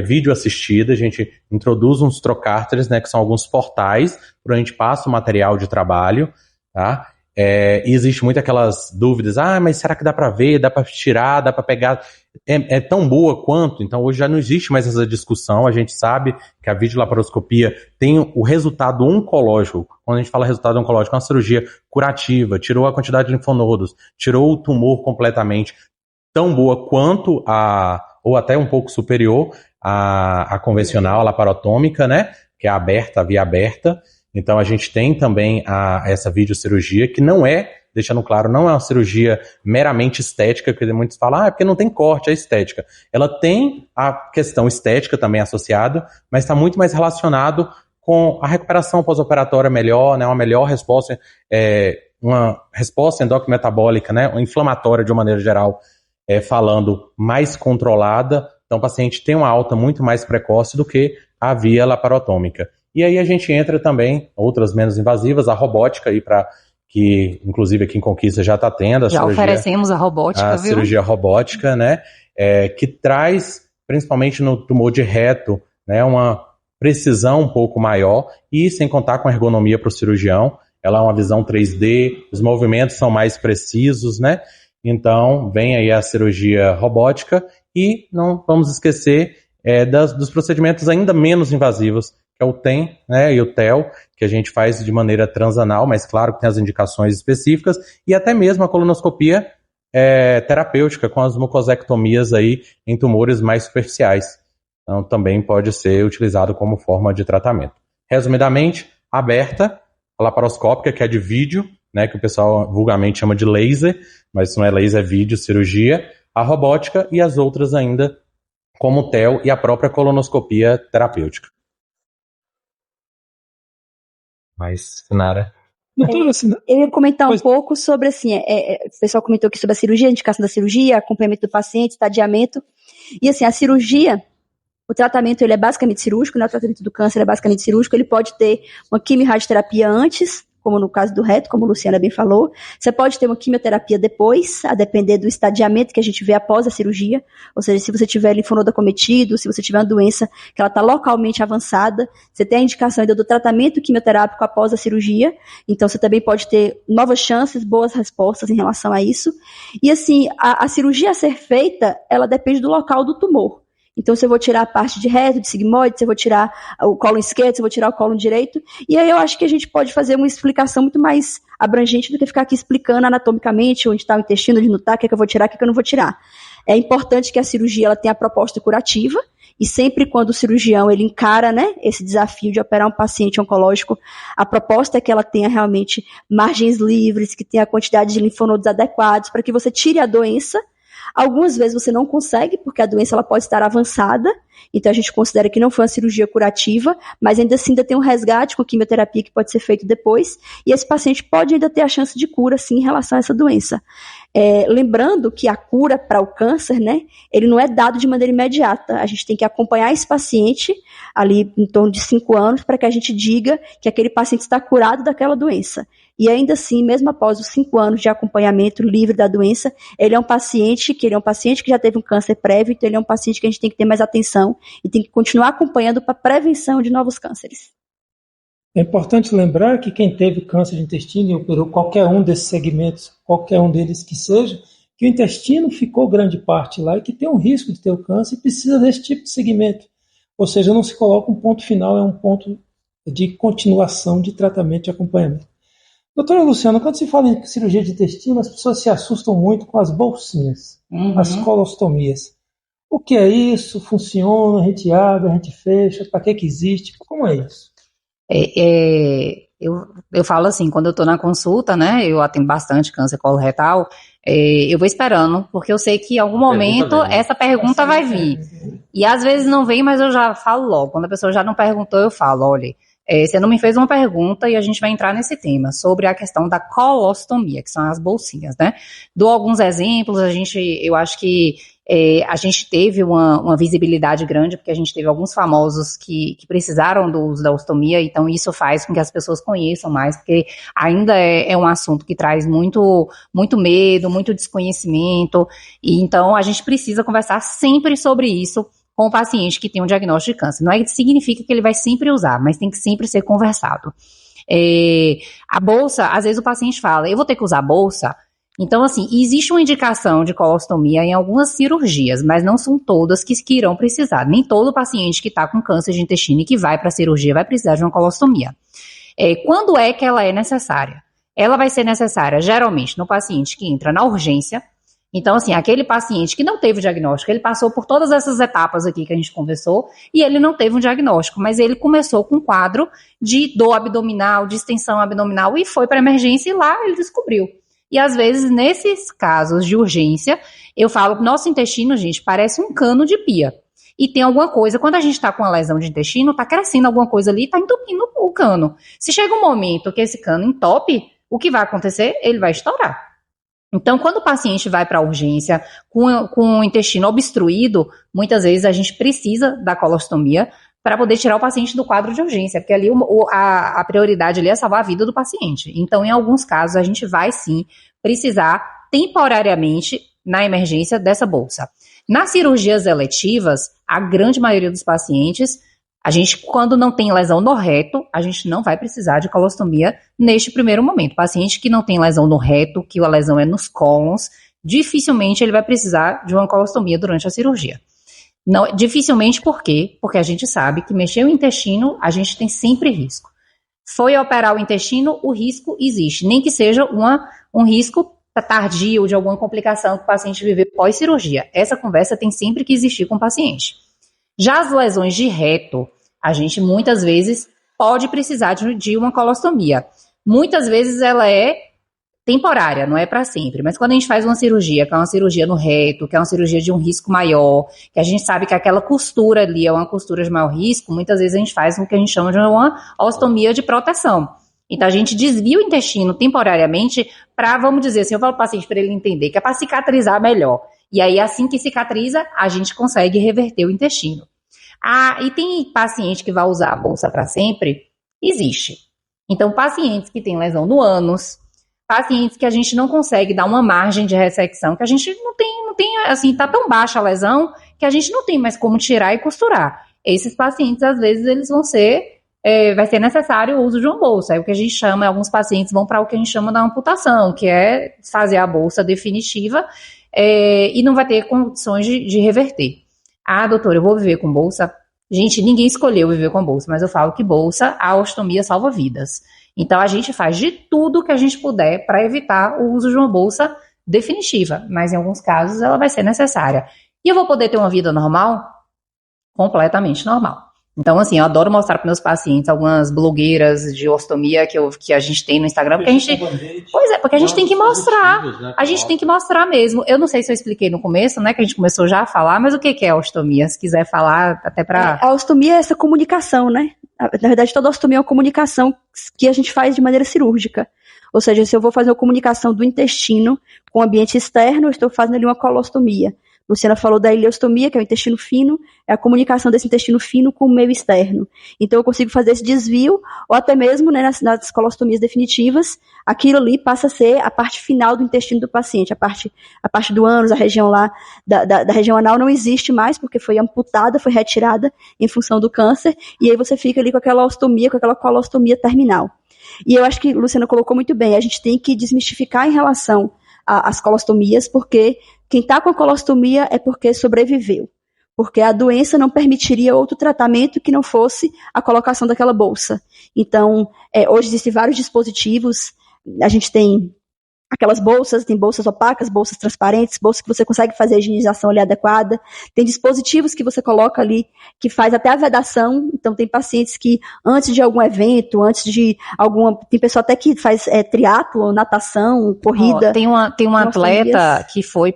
vídeo assistido, a gente introduz uns trocárteres, né, que são alguns portais, por onde a gente passa o material de trabalho, tá? E existe muito aquelas dúvidas, mas será que dá para ver, dá para tirar, dá para pegar? É tão boa quanto? Então hoje já não existe mais essa discussão, a gente sabe que a videolaparoscopia tem o resultado oncológico. Quando a gente fala resultado oncológico, é uma cirurgia curativa, tirou a quantidade de linfonodos, tirou o tumor completamente, tão boa quanto ou até um pouco superior à convencional, a laparotômica, né? Que é a via aberta. Então a gente tem também essa videocirurgia, que não é, deixando claro, não é uma cirurgia meramente estética, que muitos falam, é porque não tem corte, é estética. Ela tem a questão estética também associada, mas está muito mais relacionado com a recuperação pós-operatória melhor, né, uma melhor resposta, uma resposta endócrino-metabólica, né, inflamatória de uma maneira geral, falando mais controlada. Então o paciente tem uma alta muito mais precoce do que a via laparotômica. E aí a gente entra também, outras menos invasivas, a robótica, que inclusive aqui em Conquista já está tendo. Já oferecemos a robótica, viu? Cirurgia robótica, né? Que traz, principalmente no tumor de reto, né, uma precisão um pouco maior e sem contar com a ergonomia para o cirurgião. Ela é uma visão 3D, os movimentos são mais precisos, né? Então vem aí a cirurgia robótica e não vamos esquecer dos procedimentos ainda menos invasivos, que é o TEM, né, e o TEL, que a gente faz de maneira transanal, mas claro que tem as indicações específicas, e até mesmo a colonoscopia terapêutica, com as mucosectomias aí em tumores mais superficiais. Então também pode ser utilizado como forma de tratamento. Resumidamente, aberta, a laparoscópica, que é de vídeo, né, que o pessoal vulgarmente chama de laser, mas não é laser, é vídeo, cirurgia, a robótica e as outras ainda, como o TEL e a própria colonoscopia terapêutica. Mas, Sinara... Eu ia comentar um pouco sobre, assim, o pessoal comentou aqui sobre a cirurgia, a indicação da cirurgia, acompanhamento do paciente, estadiamento. E, assim, a cirurgia, o tratamento, ele é basicamente cirúrgico, né? O tratamento do câncer é basicamente cirúrgico. Ele pode ter uma quimio-radioterapia antes, como no caso do reto, como a Luciana bem falou. Você pode ter uma quimioterapia depois, a depender do estadiamento que a gente vê após a cirurgia. Ou seja, se você tiver linfonodo acometido, se você tiver uma doença que ela está localmente avançada, você tem a indicação ainda do tratamento quimioterápico após a cirurgia. Então, você também pode ter novas chances, boas respostas em relação a isso. E, assim, a cirurgia a ser feita, ela depende do local do tumor. Então, se eu vou tirar a parte de reto, de sigmoide, se eu vou tirar o cólon esquerdo, se eu vou tirar o cólon direito. E aí eu acho que a gente pode fazer uma explicação muito mais abrangente do que ficar aqui explicando anatomicamente onde está o intestino, onde não está, o que é que eu vou tirar, o que é que eu não vou tirar. É importante que a cirurgia ela tenha a proposta curativa, e sempre quando o cirurgião ele encara, né, esse desafio de operar um paciente oncológico, a proposta é que ela tenha realmente margens livres, que tenha a quantidade de linfonodos adequados, para que você tire a doença, Algumas vezes você não consegue, porque a doença ela pode estar avançada, então a gente considera que não foi uma cirurgia curativa, mas ainda assim ainda tem um resgate com quimioterapia que pode ser feito depois, e esse paciente pode ainda ter a chance de cura, sim, em relação a essa doença. Lembrando que a cura para o câncer, né, ele não é dado de maneira imediata. A gente tem que acompanhar esse paciente ali em torno de 5 anos para que a gente diga que aquele paciente está curado daquela doença. E ainda assim, mesmo após os 5 anos de acompanhamento livre da doença, ele é um paciente que já teve um câncer prévio, então ele é um paciente que a gente tem que ter mais atenção e tem que continuar acompanhando para prevenção de novos cânceres. É importante lembrar que quem teve câncer de intestino e operou qualquer um desses segmentos, qualquer um deles que seja, que o intestino ficou grande parte lá e que tem um risco de ter o câncer e precisa desse tipo de segmento. Ou seja, não se coloca um ponto final, é um ponto de continuação de tratamento e acompanhamento. Doutora Luciana, quando se fala em cirurgia de intestino, as pessoas se assustam muito com as bolsinhas, as colostomias. O que é isso? Funciona? A gente abre, a gente fecha? Para que existe? Como é isso? Eu falo assim, quando eu estou na consulta, né, eu atendo bastante câncer coloretal, eu vou esperando, porque eu sei que em algum momento essa pergunta vai vir. E às vezes não vem, mas eu já falo logo. Quando a pessoa já não perguntou, eu falo, olha, você não me fez uma pergunta e a gente vai entrar nesse tema, sobre a questão da colostomia, que são as bolsinhas, né? Dou alguns exemplos, eu acho que a gente teve uma visibilidade grande, porque a gente teve alguns famosos que precisaram do uso da ostomia, então isso faz com que as pessoas conheçam mais, porque ainda é um assunto que traz muito, muito medo, muito desconhecimento, e então a gente precisa conversar sempre sobre isso com o paciente que tem um diagnóstico de câncer. Não significa que ele vai sempre usar, mas tem que sempre ser conversado. A bolsa, às vezes o paciente fala, eu vou ter que usar a bolsa? Então, assim, existe uma indicação de colostomia em algumas cirurgias, mas não são todas que irão precisar. Nem todo paciente que está com câncer de intestino e que vai para a cirurgia vai precisar de uma colostomia. Quando é que ela é necessária? Ela vai ser necessária, geralmente, no paciente que entra na urgência. Então, assim, aquele paciente que não teve o diagnóstico, ele passou por todas essas etapas aqui que a gente conversou e ele não teve um diagnóstico, mas ele começou com um quadro de dor abdominal, de extensão abdominal e foi para a emergência e lá ele descobriu. E às vezes, nesses casos de urgência, eu falo que nosso intestino, gente, parece um cano de pia. E tem alguma coisa, quando a gente está com uma lesão de intestino, está crescendo alguma coisa ali e está entupindo o cano. Se chega um momento que esse cano entope, o que vai acontecer? Ele vai estourar. Então, quando o paciente vai para a urgência com o intestino obstruído, muitas vezes a gente precisa da colostomia para poder tirar o paciente do quadro de urgência, porque ali a prioridade ali é salvar a vida do paciente. Então, em alguns casos, a gente vai sim precisar temporariamente, na emergência, dessa bolsa. Nas cirurgias eletivas, a grande maioria dos pacientes, a gente, quando não tem lesão no reto, a gente não vai precisar de colostomia neste primeiro momento. Paciente que não tem lesão no reto, que a lesão é nos cólons, dificilmente ele vai precisar de uma colostomia durante a cirurgia. Não, dificilmente por quê? Porque a gente sabe que mexer o intestino, a gente tem sempre risco. Foi operar o intestino, o risco existe, nem que seja um risco tardio de alguma complicação que o paciente viver pós-cirurgia. Essa conversa tem sempre que existir com o paciente. Já as lesões de reto, a gente muitas vezes pode precisar de uma colostomia. Muitas vezes ela é temporária, não é para sempre. Mas quando a gente faz uma cirurgia, que é uma cirurgia no reto, que é uma cirurgia de um risco maior, que a gente sabe que aquela costura ali é uma costura de maior risco, muitas vezes a gente faz o que a gente chama de uma ostomia de proteção. Então a gente desvia o intestino temporariamente para, vamos dizer assim, eu falo para o paciente para ele entender que é para cicatrizar melhor. E aí assim que cicatriza, a gente consegue reverter o intestino. E tem paciente que vai usar a bolsa para sempre? Existe. Então pacientes que têm lesão no ânus, pacientes que a gente não consegue dar uma margem de ressecção, que a gente não tem, assim, tá tão baixa a lesão que a gente não tem mais como tirar e costurar. Esses pacientes, às vezes, eles vão vai ser necessário o uso de uma bolsa. Aí o que a gente chama, alguns pacientes vão para o que a gente chama da amputação, que é fazer a bolsa definitiva e não vai ter condições de reverter. Doutora, eu vou viver com bolsa? Gente, ninguém escolheu viver com bolsa, mas eu falo que bolsa, a ostomia salva vidas. Então, a gente faz de tudo que a gente puder para evitar o uso de uma bolsa definitiva, mas em alguns casos ela vai ser necessária. E eu vou poder ter uma vida normal? Completamente normal. Então, assim, eu adoro mostrar para meus pacientes algumas blogueiras de ostomia que a gente tem no Instagram, porque porque a gente tem que mostrar, a gente tem que mostrar mesmo. Eu não sei se eu expliquei no começo, né, que a gente começou já a falar, mas o que é a ostomia? Se quiser falar, até para... A ostomia é essa comunicação, né? Na verdade, toda ostomia é uma comunicação que a gente faz de maneira cirúrgica. Ou seja, se eu vou fazer uma comunicação do intestino com o ambiente externo, eu estou fazendo ali uma colostomia. Luciana falou da ileostomia, que é o intestino fino, é a comunicação desse intestino fino com o meio externo. Então eu consigo fazer esse desvio, ou até mesmo, né, nas colostomias definitivas, aquilo ali passa a ser a parte final do intestino do paciente, a parte do ânus, a região lá da região anal não existe mais, porque foi amputada, foi retirada em função do câncer, e aí você fica ali com aquela ostomia, com aquela colostomia terminal. E eu acho que a Luciana colocou muito bem, a gente tem que desmistificar em relação às colostomias, porque quem está com a colostomia é porque sobreviveu, porque a doença não permitiria outro tratamento que não fosse a colocação daquela bolsa. Então, hoje existem vários dispositivos, a gente tem aquelas bolsas, tem bolsas opacas, bolsas transparentes, bolsas que você consegue fazer a higienização ali adequada, tem dispositivos que você coloca ali, que faz até a vedação, então tem pacientes que antes de algum evento, tem pessoa até que faz triatlo, natação, corrida. Tem uma atleta que foi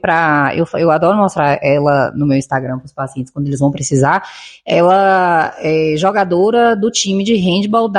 eu adoro mostrar ela no meu Instagram para os pacientes quando eles vão precisar, ela é jogadora do time de handball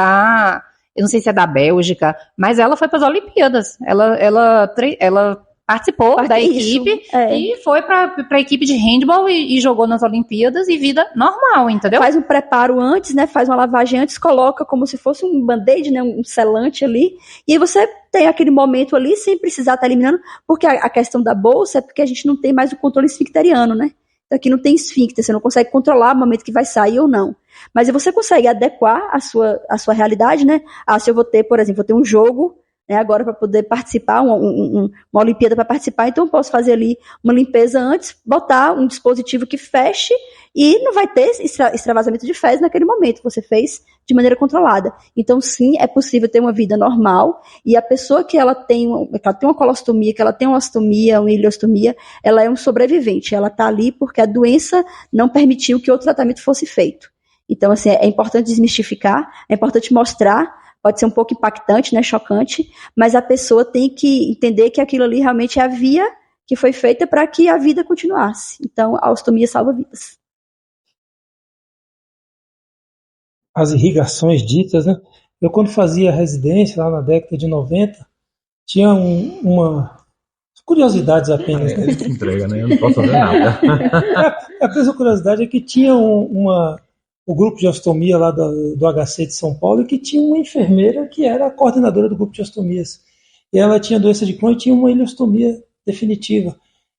eu não sei se é da Bélgica, mas ela foi para as Olimpíadas. Ela participou da equipe e foi para a equipe de handball e jogou nas Olimpíadas e vida normal, entendeu? Faz um preparo antes, né? Faz uma lavagem antes, coloca como se fosse um band-aid, né? Um selante ali. E aí você tem aquele momento ali sem precisar estar eliminando, porque a questão da bolsa é porque a gente não tem mais o controle esfincteriano, né? Então aqui não tem esfíncter, você não consegue controlar o momento que vai sair ou não. Mas você consegue adequar a sua realidade, né? Se eu vou ter, por exemplo, um jogo, né, agora para poder participar, uma Olimpíada para participar, então eu posso fazer ali uma limpeza antes, botar um dispositivo que feche e não vai ter extravasamento de fezes naquele momento, você fez de maneira controlada. Então sim, é possível ter uma vida normal e a pessoa que ela tem uma colostomia, que ela tem uma ostomia, uma ileostomia, ela é um sobrevivente, ela está ali porque a doença não permitiu que outro tratamento fosse feito. Então assim, é importante desmistificar, é importante mostrar. Pode ser um pouco impactante, né, chocante, mas a pessoa tem que entender que aquilo ali realmente é a via que foi feita para que a vida continuasse. Então, a ostomia salva vidas. As irrigações ditas, né? Eu, quando fazia residência, lá na década de 90, tinha uma... curiosidades apenas. Né? Ele te entrega, né? Eu não posso fazer nada. A curiosidade é que tinha o grupo de ostomia lá do HC de São Paulo, e que tinha uma enfermeira que era a coordenadora do grupo de ostomias. E ela tinha doença de Crohn e tinha uma ileostomia definitiva.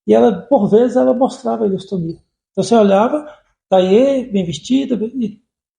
E ela, por vezes, ela mostrava a ileostomia. Então você olhava, tá aí, bem vestida,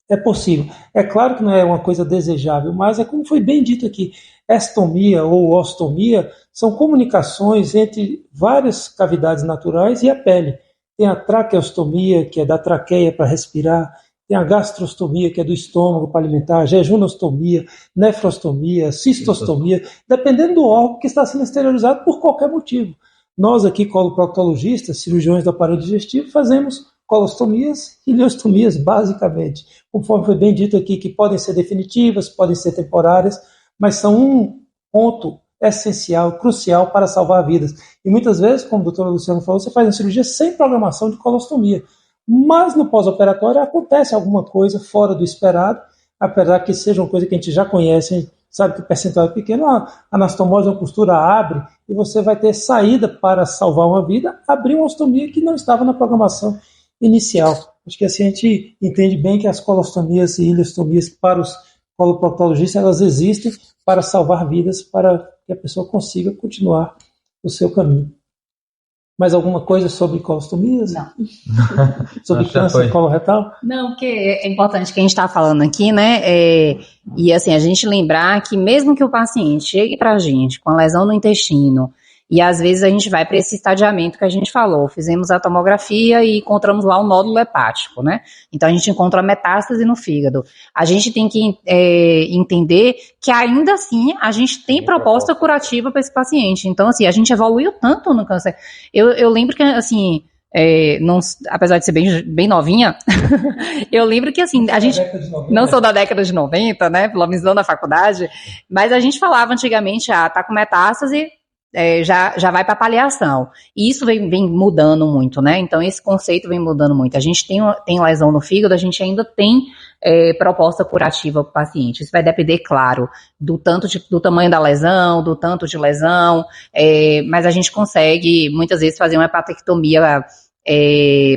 é possível. É claro que não é uma coisa desejável, mas é como foi bem dito aqui, estomia ou ostomia são comunicações entre várias cavidades naturais e a pele. Tem a traqueostomia, que é da traqueia para respirar, tem a gastrostomia, que é do estômago para alimentar, a jejunostomia, nefrostomia, cistostomia, dependendo do órgão que está sendo esterilizado por qualquer motivo. Nós aqui, coloproctologistas, cirurgiões do aparelho digestivo, fazemos colostomias e ileostomias, basicamente. Conforme foi bem dito aqui, que podem ser definitivas, podem ser temporárias, mas são um ponto essencial, crucial para salvar vidas. E muitas vezes, como o doutor Luciano falou, você faz uma cirurgia sem programação de colostomia. Mas no pós-operatório acontece alguma coisa fora do esperado, apesar que seja uma coisa que a gente já conhece, a gente sabe que o percentual é pequeno, a anastomose, uma costura abre e você vai ter saída para salvar uma vida, abrir uma ostomia que não estava na programação inicial. Acho que assim a gente entende bem que as colostomias e ileostomias para os coloproctologistas, elas existem para salvar vidas, para que a pessoa consiga continuar o seu caminho. Mais alguma coisa sobre colostomias? Não. Sobre câncer coloretal? Não, porque é importante que a gente está falando aqui, né? E assim, a gente lembrar que mesmo que o paciente chegue para a gente com a lesão no intestino, e às vezes a gente vai para esse estadiamento que a gente falou, fizemos a tomografia e encontramos lá um nódulo hepático, né? Então a gente encontra a metástase no fígado. A gente tem que entender que ainda assim a gente tem proposta curativa para esse paciente. Então assim, a gente evoluiu tanto no câncer. Eu lembro que assim, não, apesar de ser bem novinha, eu lembro que, assim, a gente não sou da década de 90, né, pelo menos não na faculdade, mas a gente falava antigamente, tá com metástase, já vai para paliação. E isso vem mudando muito, né? Então, esse conceito vem mudando muito. A gente tem lesão no fígado, a gente ainda tem proposta curativa para o paciente. Isso vai depender, claro, do tamanho da lesão, do tanto de lesão, mas a gente consegue, muitas vezes, fazer uma hepatectomia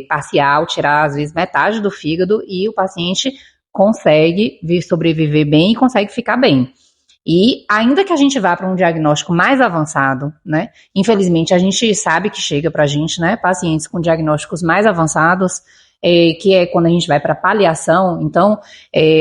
parcial, tirar, às vezes, metade do fígado e o paciente consegue sobreviver bem e consegue ficar bem. E ainda que a gente vá para um diagnóstico mais avançado, né? Infelizmente, a gente sabe que chega para a gente, né? Pacientes com diagnósticos mais avançados, que é quando a gente vai para paliação. Então,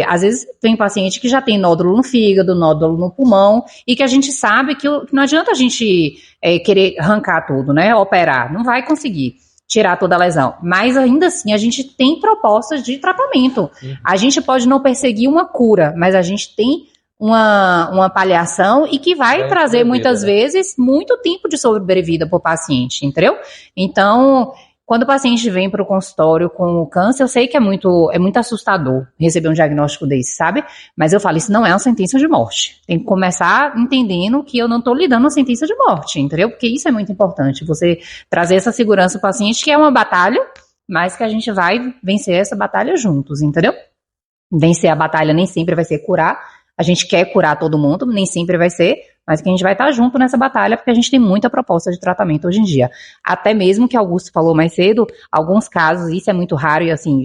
às vezes tem paciente que já tem nódulo no fígado, nódulo no pulmão, e que a gente sabe que não adianta a gente querer arrancar tudo, né? Operar, não vai conseguir tirar toda a lesão. Mas ainda assim, a gente tem propostas de tratamento. A gente pode não perseguir uma cura, mas a gente tem uma paliação e que vai trazer muitas vezes muito tempo de sobrevida para o paciente, entendeu? Então, quando o paciente vem para o consultório com câncer, eu sei que é muito assustador receber um diagnóstico desse, sabe? Mas eu falo, isso não é uma sentença de morte. Tem que começar entendendo que eu não estou lhe dando uma sentença de morte, entendeu? Porque isso é muito importante, você trazer essa segurança para o paciente, que é uma batalha, mas que a gente vai vencer essa batalha juntos, entendeu? Vencer a batalha nem sempre vai ser curar. A gente quer curar todo mundo, nem sempre vai ser, mas que a gente vai estar junto nessa batalha, porque a gente tem muita proposta de tratamento hoje em dia. Até mesmo que Augusto falou mais cedo, alguns casos, isso é muito raro e assim,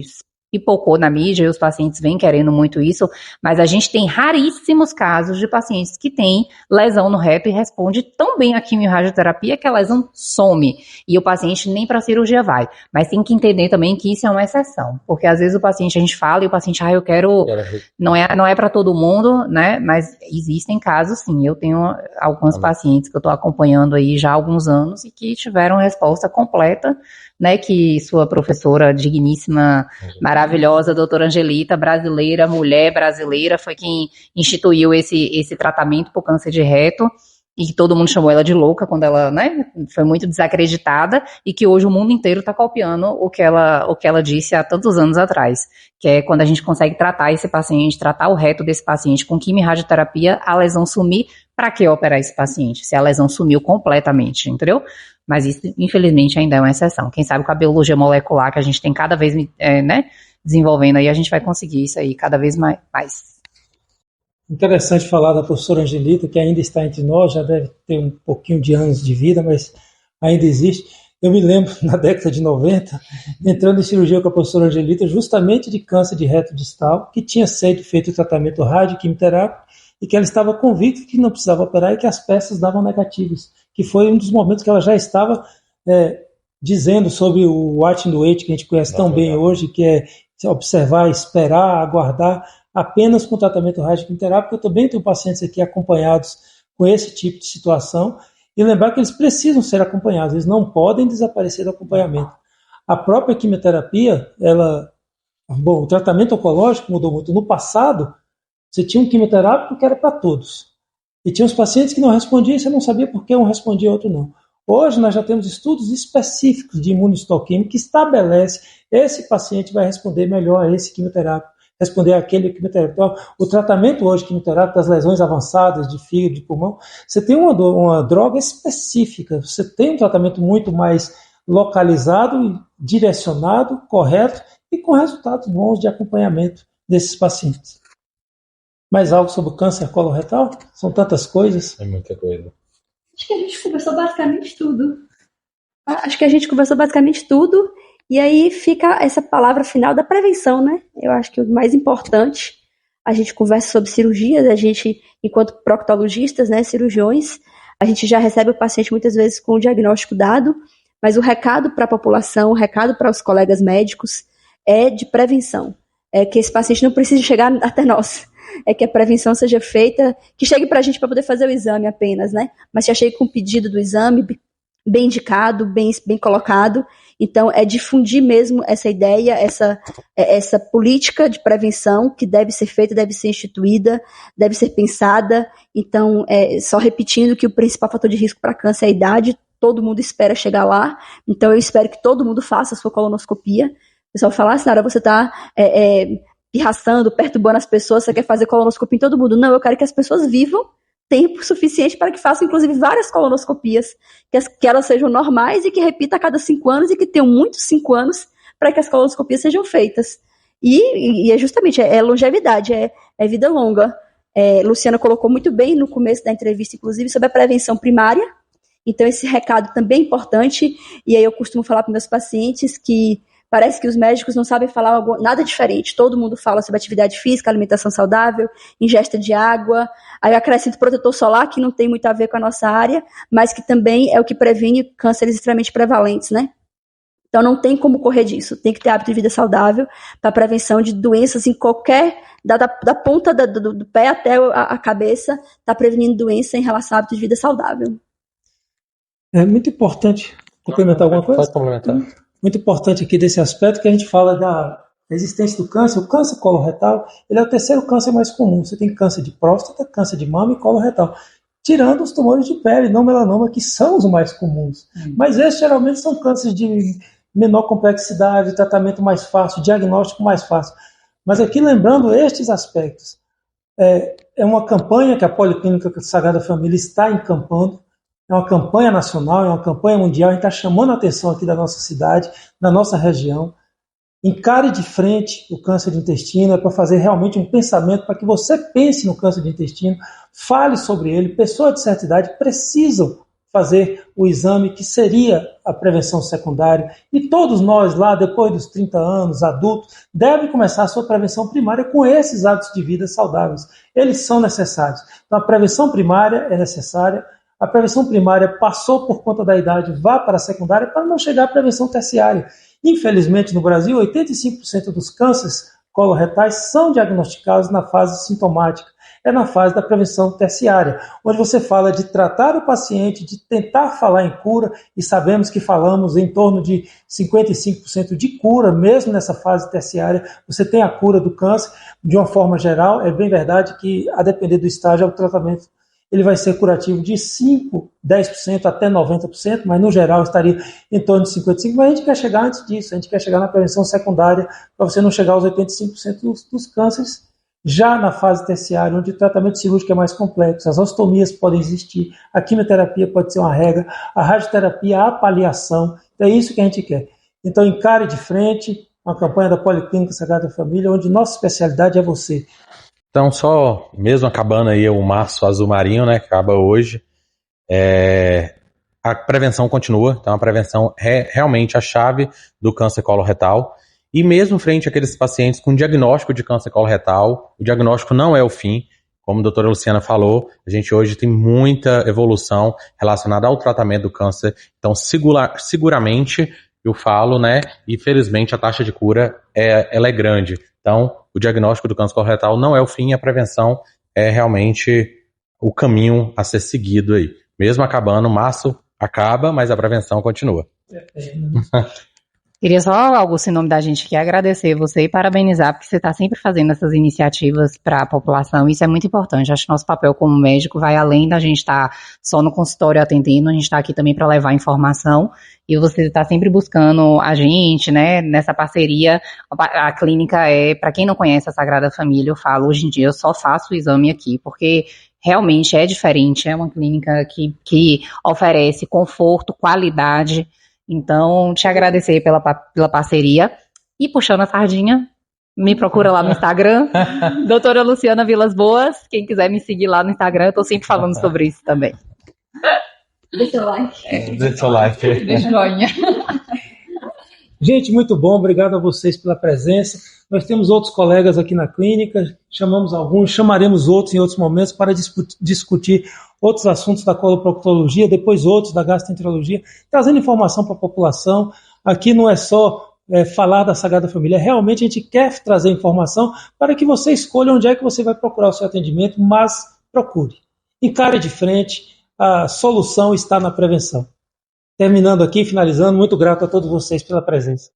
pipocou na mídia e os pacientes vêm querendo muito isso, mas a gente tem raríssimos casos de pacientes que têm lesão no reto e responde tão bem a quimio-radioterapia que a lesão some e o paciente nem para cirurgia vai. Mas tem que entender também que isso é uma exceção, porque às vezes a gente fala e o paciente, eu quero, não é para todo mundo, né, mas existem casos sim, eu tenho alguns pacientes que eu estou acompanhando aí já há alguns anos e que tiveram resposta completa, né, que sua professora digníssima, maravilhosa, doutora Angelita, brasileira, mulher brasileira, foi quem instituiu esse tratamento para o câncer de reto, e que todo mundo chamou ela de louca quando ela, né, foi muito desacreditada, e que hoje o mundo inteiro está copiando o que ela disse há tantos anos atrás, que é quando a gente consegue tratar esse paciente, tratar o reto desse paciente com quimio-radioterapia, a lesão sumir, para que operar esse paciente, se a lesão sumiu completamente, entendeu? Mas isso, infelizmente, ainda é uma exceção. Quem sabe com a biologia molecular, que a gente tem cada vez, né, desenvolvendo aí, a gente vai conseguir isso aí cada vez mais. Interessante falar da professora Angelita, que ainda está entre nós, já deve ter um pouquinho de anos de vida, mas ainda existe. Eu me lembro, na década de 90, entrando em cirurgia com a professora Angelita, justamente de câncer de reto distal, que tinha sido feito o tratamento radioquimioterápico, e que ela estava convicta que não precisava operar e que as peças davam negativas, que foi um dos momentos que ela já estava dizendo sobre o watch and wait, que a gente conhece tão bem hoje, que é observar, esperar, aguardar, apenas com tratamento radioquimioterápico. Eu também tenho pacientes aqui acompanhados com esse tipo de situação, e lembrar que eles precisam ser acompanhados, eles não podem desaparecer do acompanhamento. A própria quimioterapia, o tratamento oncológico mudou muito. No passado, você tinha um quimioterápico que era para todos. E tinha os pacientes que não respondiam e você não sabia por que um respondia e outro não. Hoje nós já temos estudos específicos de imunistoquímica que estabelece esse paciente vai responder melhor a esse quimioterápico, responder àquele quimioterápico. Então, o tratamento hoje quimioterápico das lesões avançadas de fígado, de pulmão, você tem uma droga específica, você tem um tratamento muito mais localizado, direcionado, correto e com resultados bons de acompanhamento desses pacientes. Mais algo sobre o câncer coloretal? São tantas coisas. É muita coisa. Acho que a gente conversou basicamente tudo. E aí fica essa palavra final da prevenção, né? Eu acho que o mais importante, a gente conversa sobre cirurgias, a gente, enquanto proctologistas, né, cirurgiões, a gente já recebe o paciente muitas vezes com o diagnóstico dado, mas o recado para a população, o recado para os colegas médicos é de prevenção. É que esse paciente não precise chegar até nós. É que a prevenção seja feita, que chegue para a gente para poder fazer o exame apenas, né? Mas já chegue com o pedido do exame, bem indicado, bem colocado. Então, é difundir mesmo essa ideia, essa política de prevenção que deve ser feita, deve ser instituída, deve ser pensada. Então, só repetindo que o principal fator de risco para câncer é a idade. todo mundo espera chegar lá, então eu espero que todo mundo faça a sua colonoscopia. O pessoal fala, Sinara, você está pirraçando, perturbando as pessoas, você quer fazer colonoscopia em todo mundo. Não, eu quero que as pessoas vivam tempo suficiente para que façam, inclusive, várias colonoscopias, que elas sejam normais e que repita a cada 5 anos e que tenham muitos 5 anos para que as colonoscopias sejam feitas. E é justamente, longevidade, é vida longa. Luciana colocou muito bem no começo da entrevista, inclusive, sobre a prevenção primária. Então, esse recado também é importante. E aí eu costumo falar para meus pacientes que parece que os médicos não sabem falar nada diferente. Todo mundo fala sobre atividade física, alimentação saudável, ingesta de água. Aí eu acrescento protetor solar, que não tem muito a ver com a nossa área, mas que também é o que previne cânceres extremamente prevalentes, né? Então não tem como correr disso. Tem que ter hábito de vida saudável para prevenção de doenças em qualquer... Da ponta do pé até a cabeça, está prevenindo doença em relação ao hábito de vida saudável. É muito importante complementar alguma coisa? Pode complementar. Muito importante aqui desse aspecto que a gente fala da existência do câncer. O câncer coloretal, ele é o terceiro câncer mais comum. Você tem câncer de próstata, câncer de mama e coloretal. Tirando os tumores de pele, não melanoma, que são os mais comuns. Mas esses geralmente são cânceres de menor complexidade, tratamento mais fácil, diagnóstico mais fácil. Mas aqui lembrando estes aspectos, é uma campanha que a Policlínica Sagrada Família está encampando, é uma campanha nacional, é uma campanha mundial, a gente está chamando a atenção aqui da nossa cidade, da nossa região. Encare de frente o câncer de intestino, é para fazer realmente um pensamento, para que você pense no câncer de intestino, fale sobre ele. Pessoas de certa idade precisam fazer o exame, que seria a prevenção secundária. E todos nós lá, depois dos 30 anos, adultos, devem começar a sua prevenção primária com esses hábitos de vida saudáveis. Eles são necessários. Então, a prevenção primária é necessária. A prevenção primária passou por conta da idade, vá para a secundária para não chegar à prevenção terciária. Infelizmente, no Brasil, 85% dos cânceres coloretais são diagnosticados na fase sintomática. É na fase da prevenção terciária, onde você fala de tratar o paciente, de tentar falar em cura, e sabemos que falamos em torno de 55% de cura, mesmo nessa fase terciária, você tem a cura do câncer. De uma forma geral, é bem verdade que, a depender do estágio, o tratamento ele vai ser curativo de 5%, 10% até 90%, mas no geral estaria em torno de 55%, mas a gente quer chegar antes disso, a gente quer chegar na prevenção secundária, para você não chegar aos 85% dos cânceres, já na fase terciária, onde o tratamento cirúrgico é mais complexo, as ostomias podem existir, a quimioterapia pode ser uma regra, a radioterapia, a paliação, então é isso que a gente quer. Então encare de frente uma campanha da Policlínica Sagrada Família, onde nossa especialidade é você. Então, só mesmo acabando aí o Março Azul Marinho, né, que acaba hoje, a prevenção continua. Então, a prevenção é realmente a chave do câncer coloretal. E mesmo frente àqueles pacientes com diagnóstico de câncer coloretal, o diagnóstico não é o fim. Como a doutora Luciana falou, a gente hoje tem muita evolução relacionada ao tratamento do câncer. Então, seguramente, eu falo, né, e felizmente a taxa de cura ela é grande. Então, o diagnóstico do câncer coloretal não é o fim, a prevenção é realmente o caminho a ser seguido aí. Mesmo acabando, março acaba, mas a prevenção continua. Queria só, Augusto, em nome da gente aqui, agradecer você e parabenizar, porque você está sempre fazendo essas iniciativas para a população. Isso é muito importante. Acho que nosso papel como médico vai além da gente estar só no consultório atendendo, a gente está aqui também para levar informação. E você está sempre buscando a gente, né, nessa parceria. A clínica para quem não conhece a Sagrada Família, eu falo, hoje em dia eu só faço o exame aqui, porque realmente é diferente, é uma clínica que oferece conforto, qualidade. Então, te agradecer pela parceria. E puxando a sardinha, me procura lá no Instagram, doutora Luciana Vilas Boas. Quem quiser me seguir lá no Instagram, eu estou sempre falando sobre isso também. Deixa o like. Deixa o like. Deixa o joinha. Gente, muito bom, obrigado a vocês pela presença. Nós temos outros colegas aqui na clínica, chamamos alguns, chamaremos outros em outros momentos para discutir outros assuntos da coloproctologia, depois outros da gastroenterologia, trazendo informação para a população. Aqui não é só falar da Sagrada Família, realmente a gente quer trazer informação para que você escolha onde é que você vai procurar o seu atendimento, mas procure. Encare de frente, a solução está na prevenção. Terminando aqui, finalizando, muito grato a todos vocês pela presença.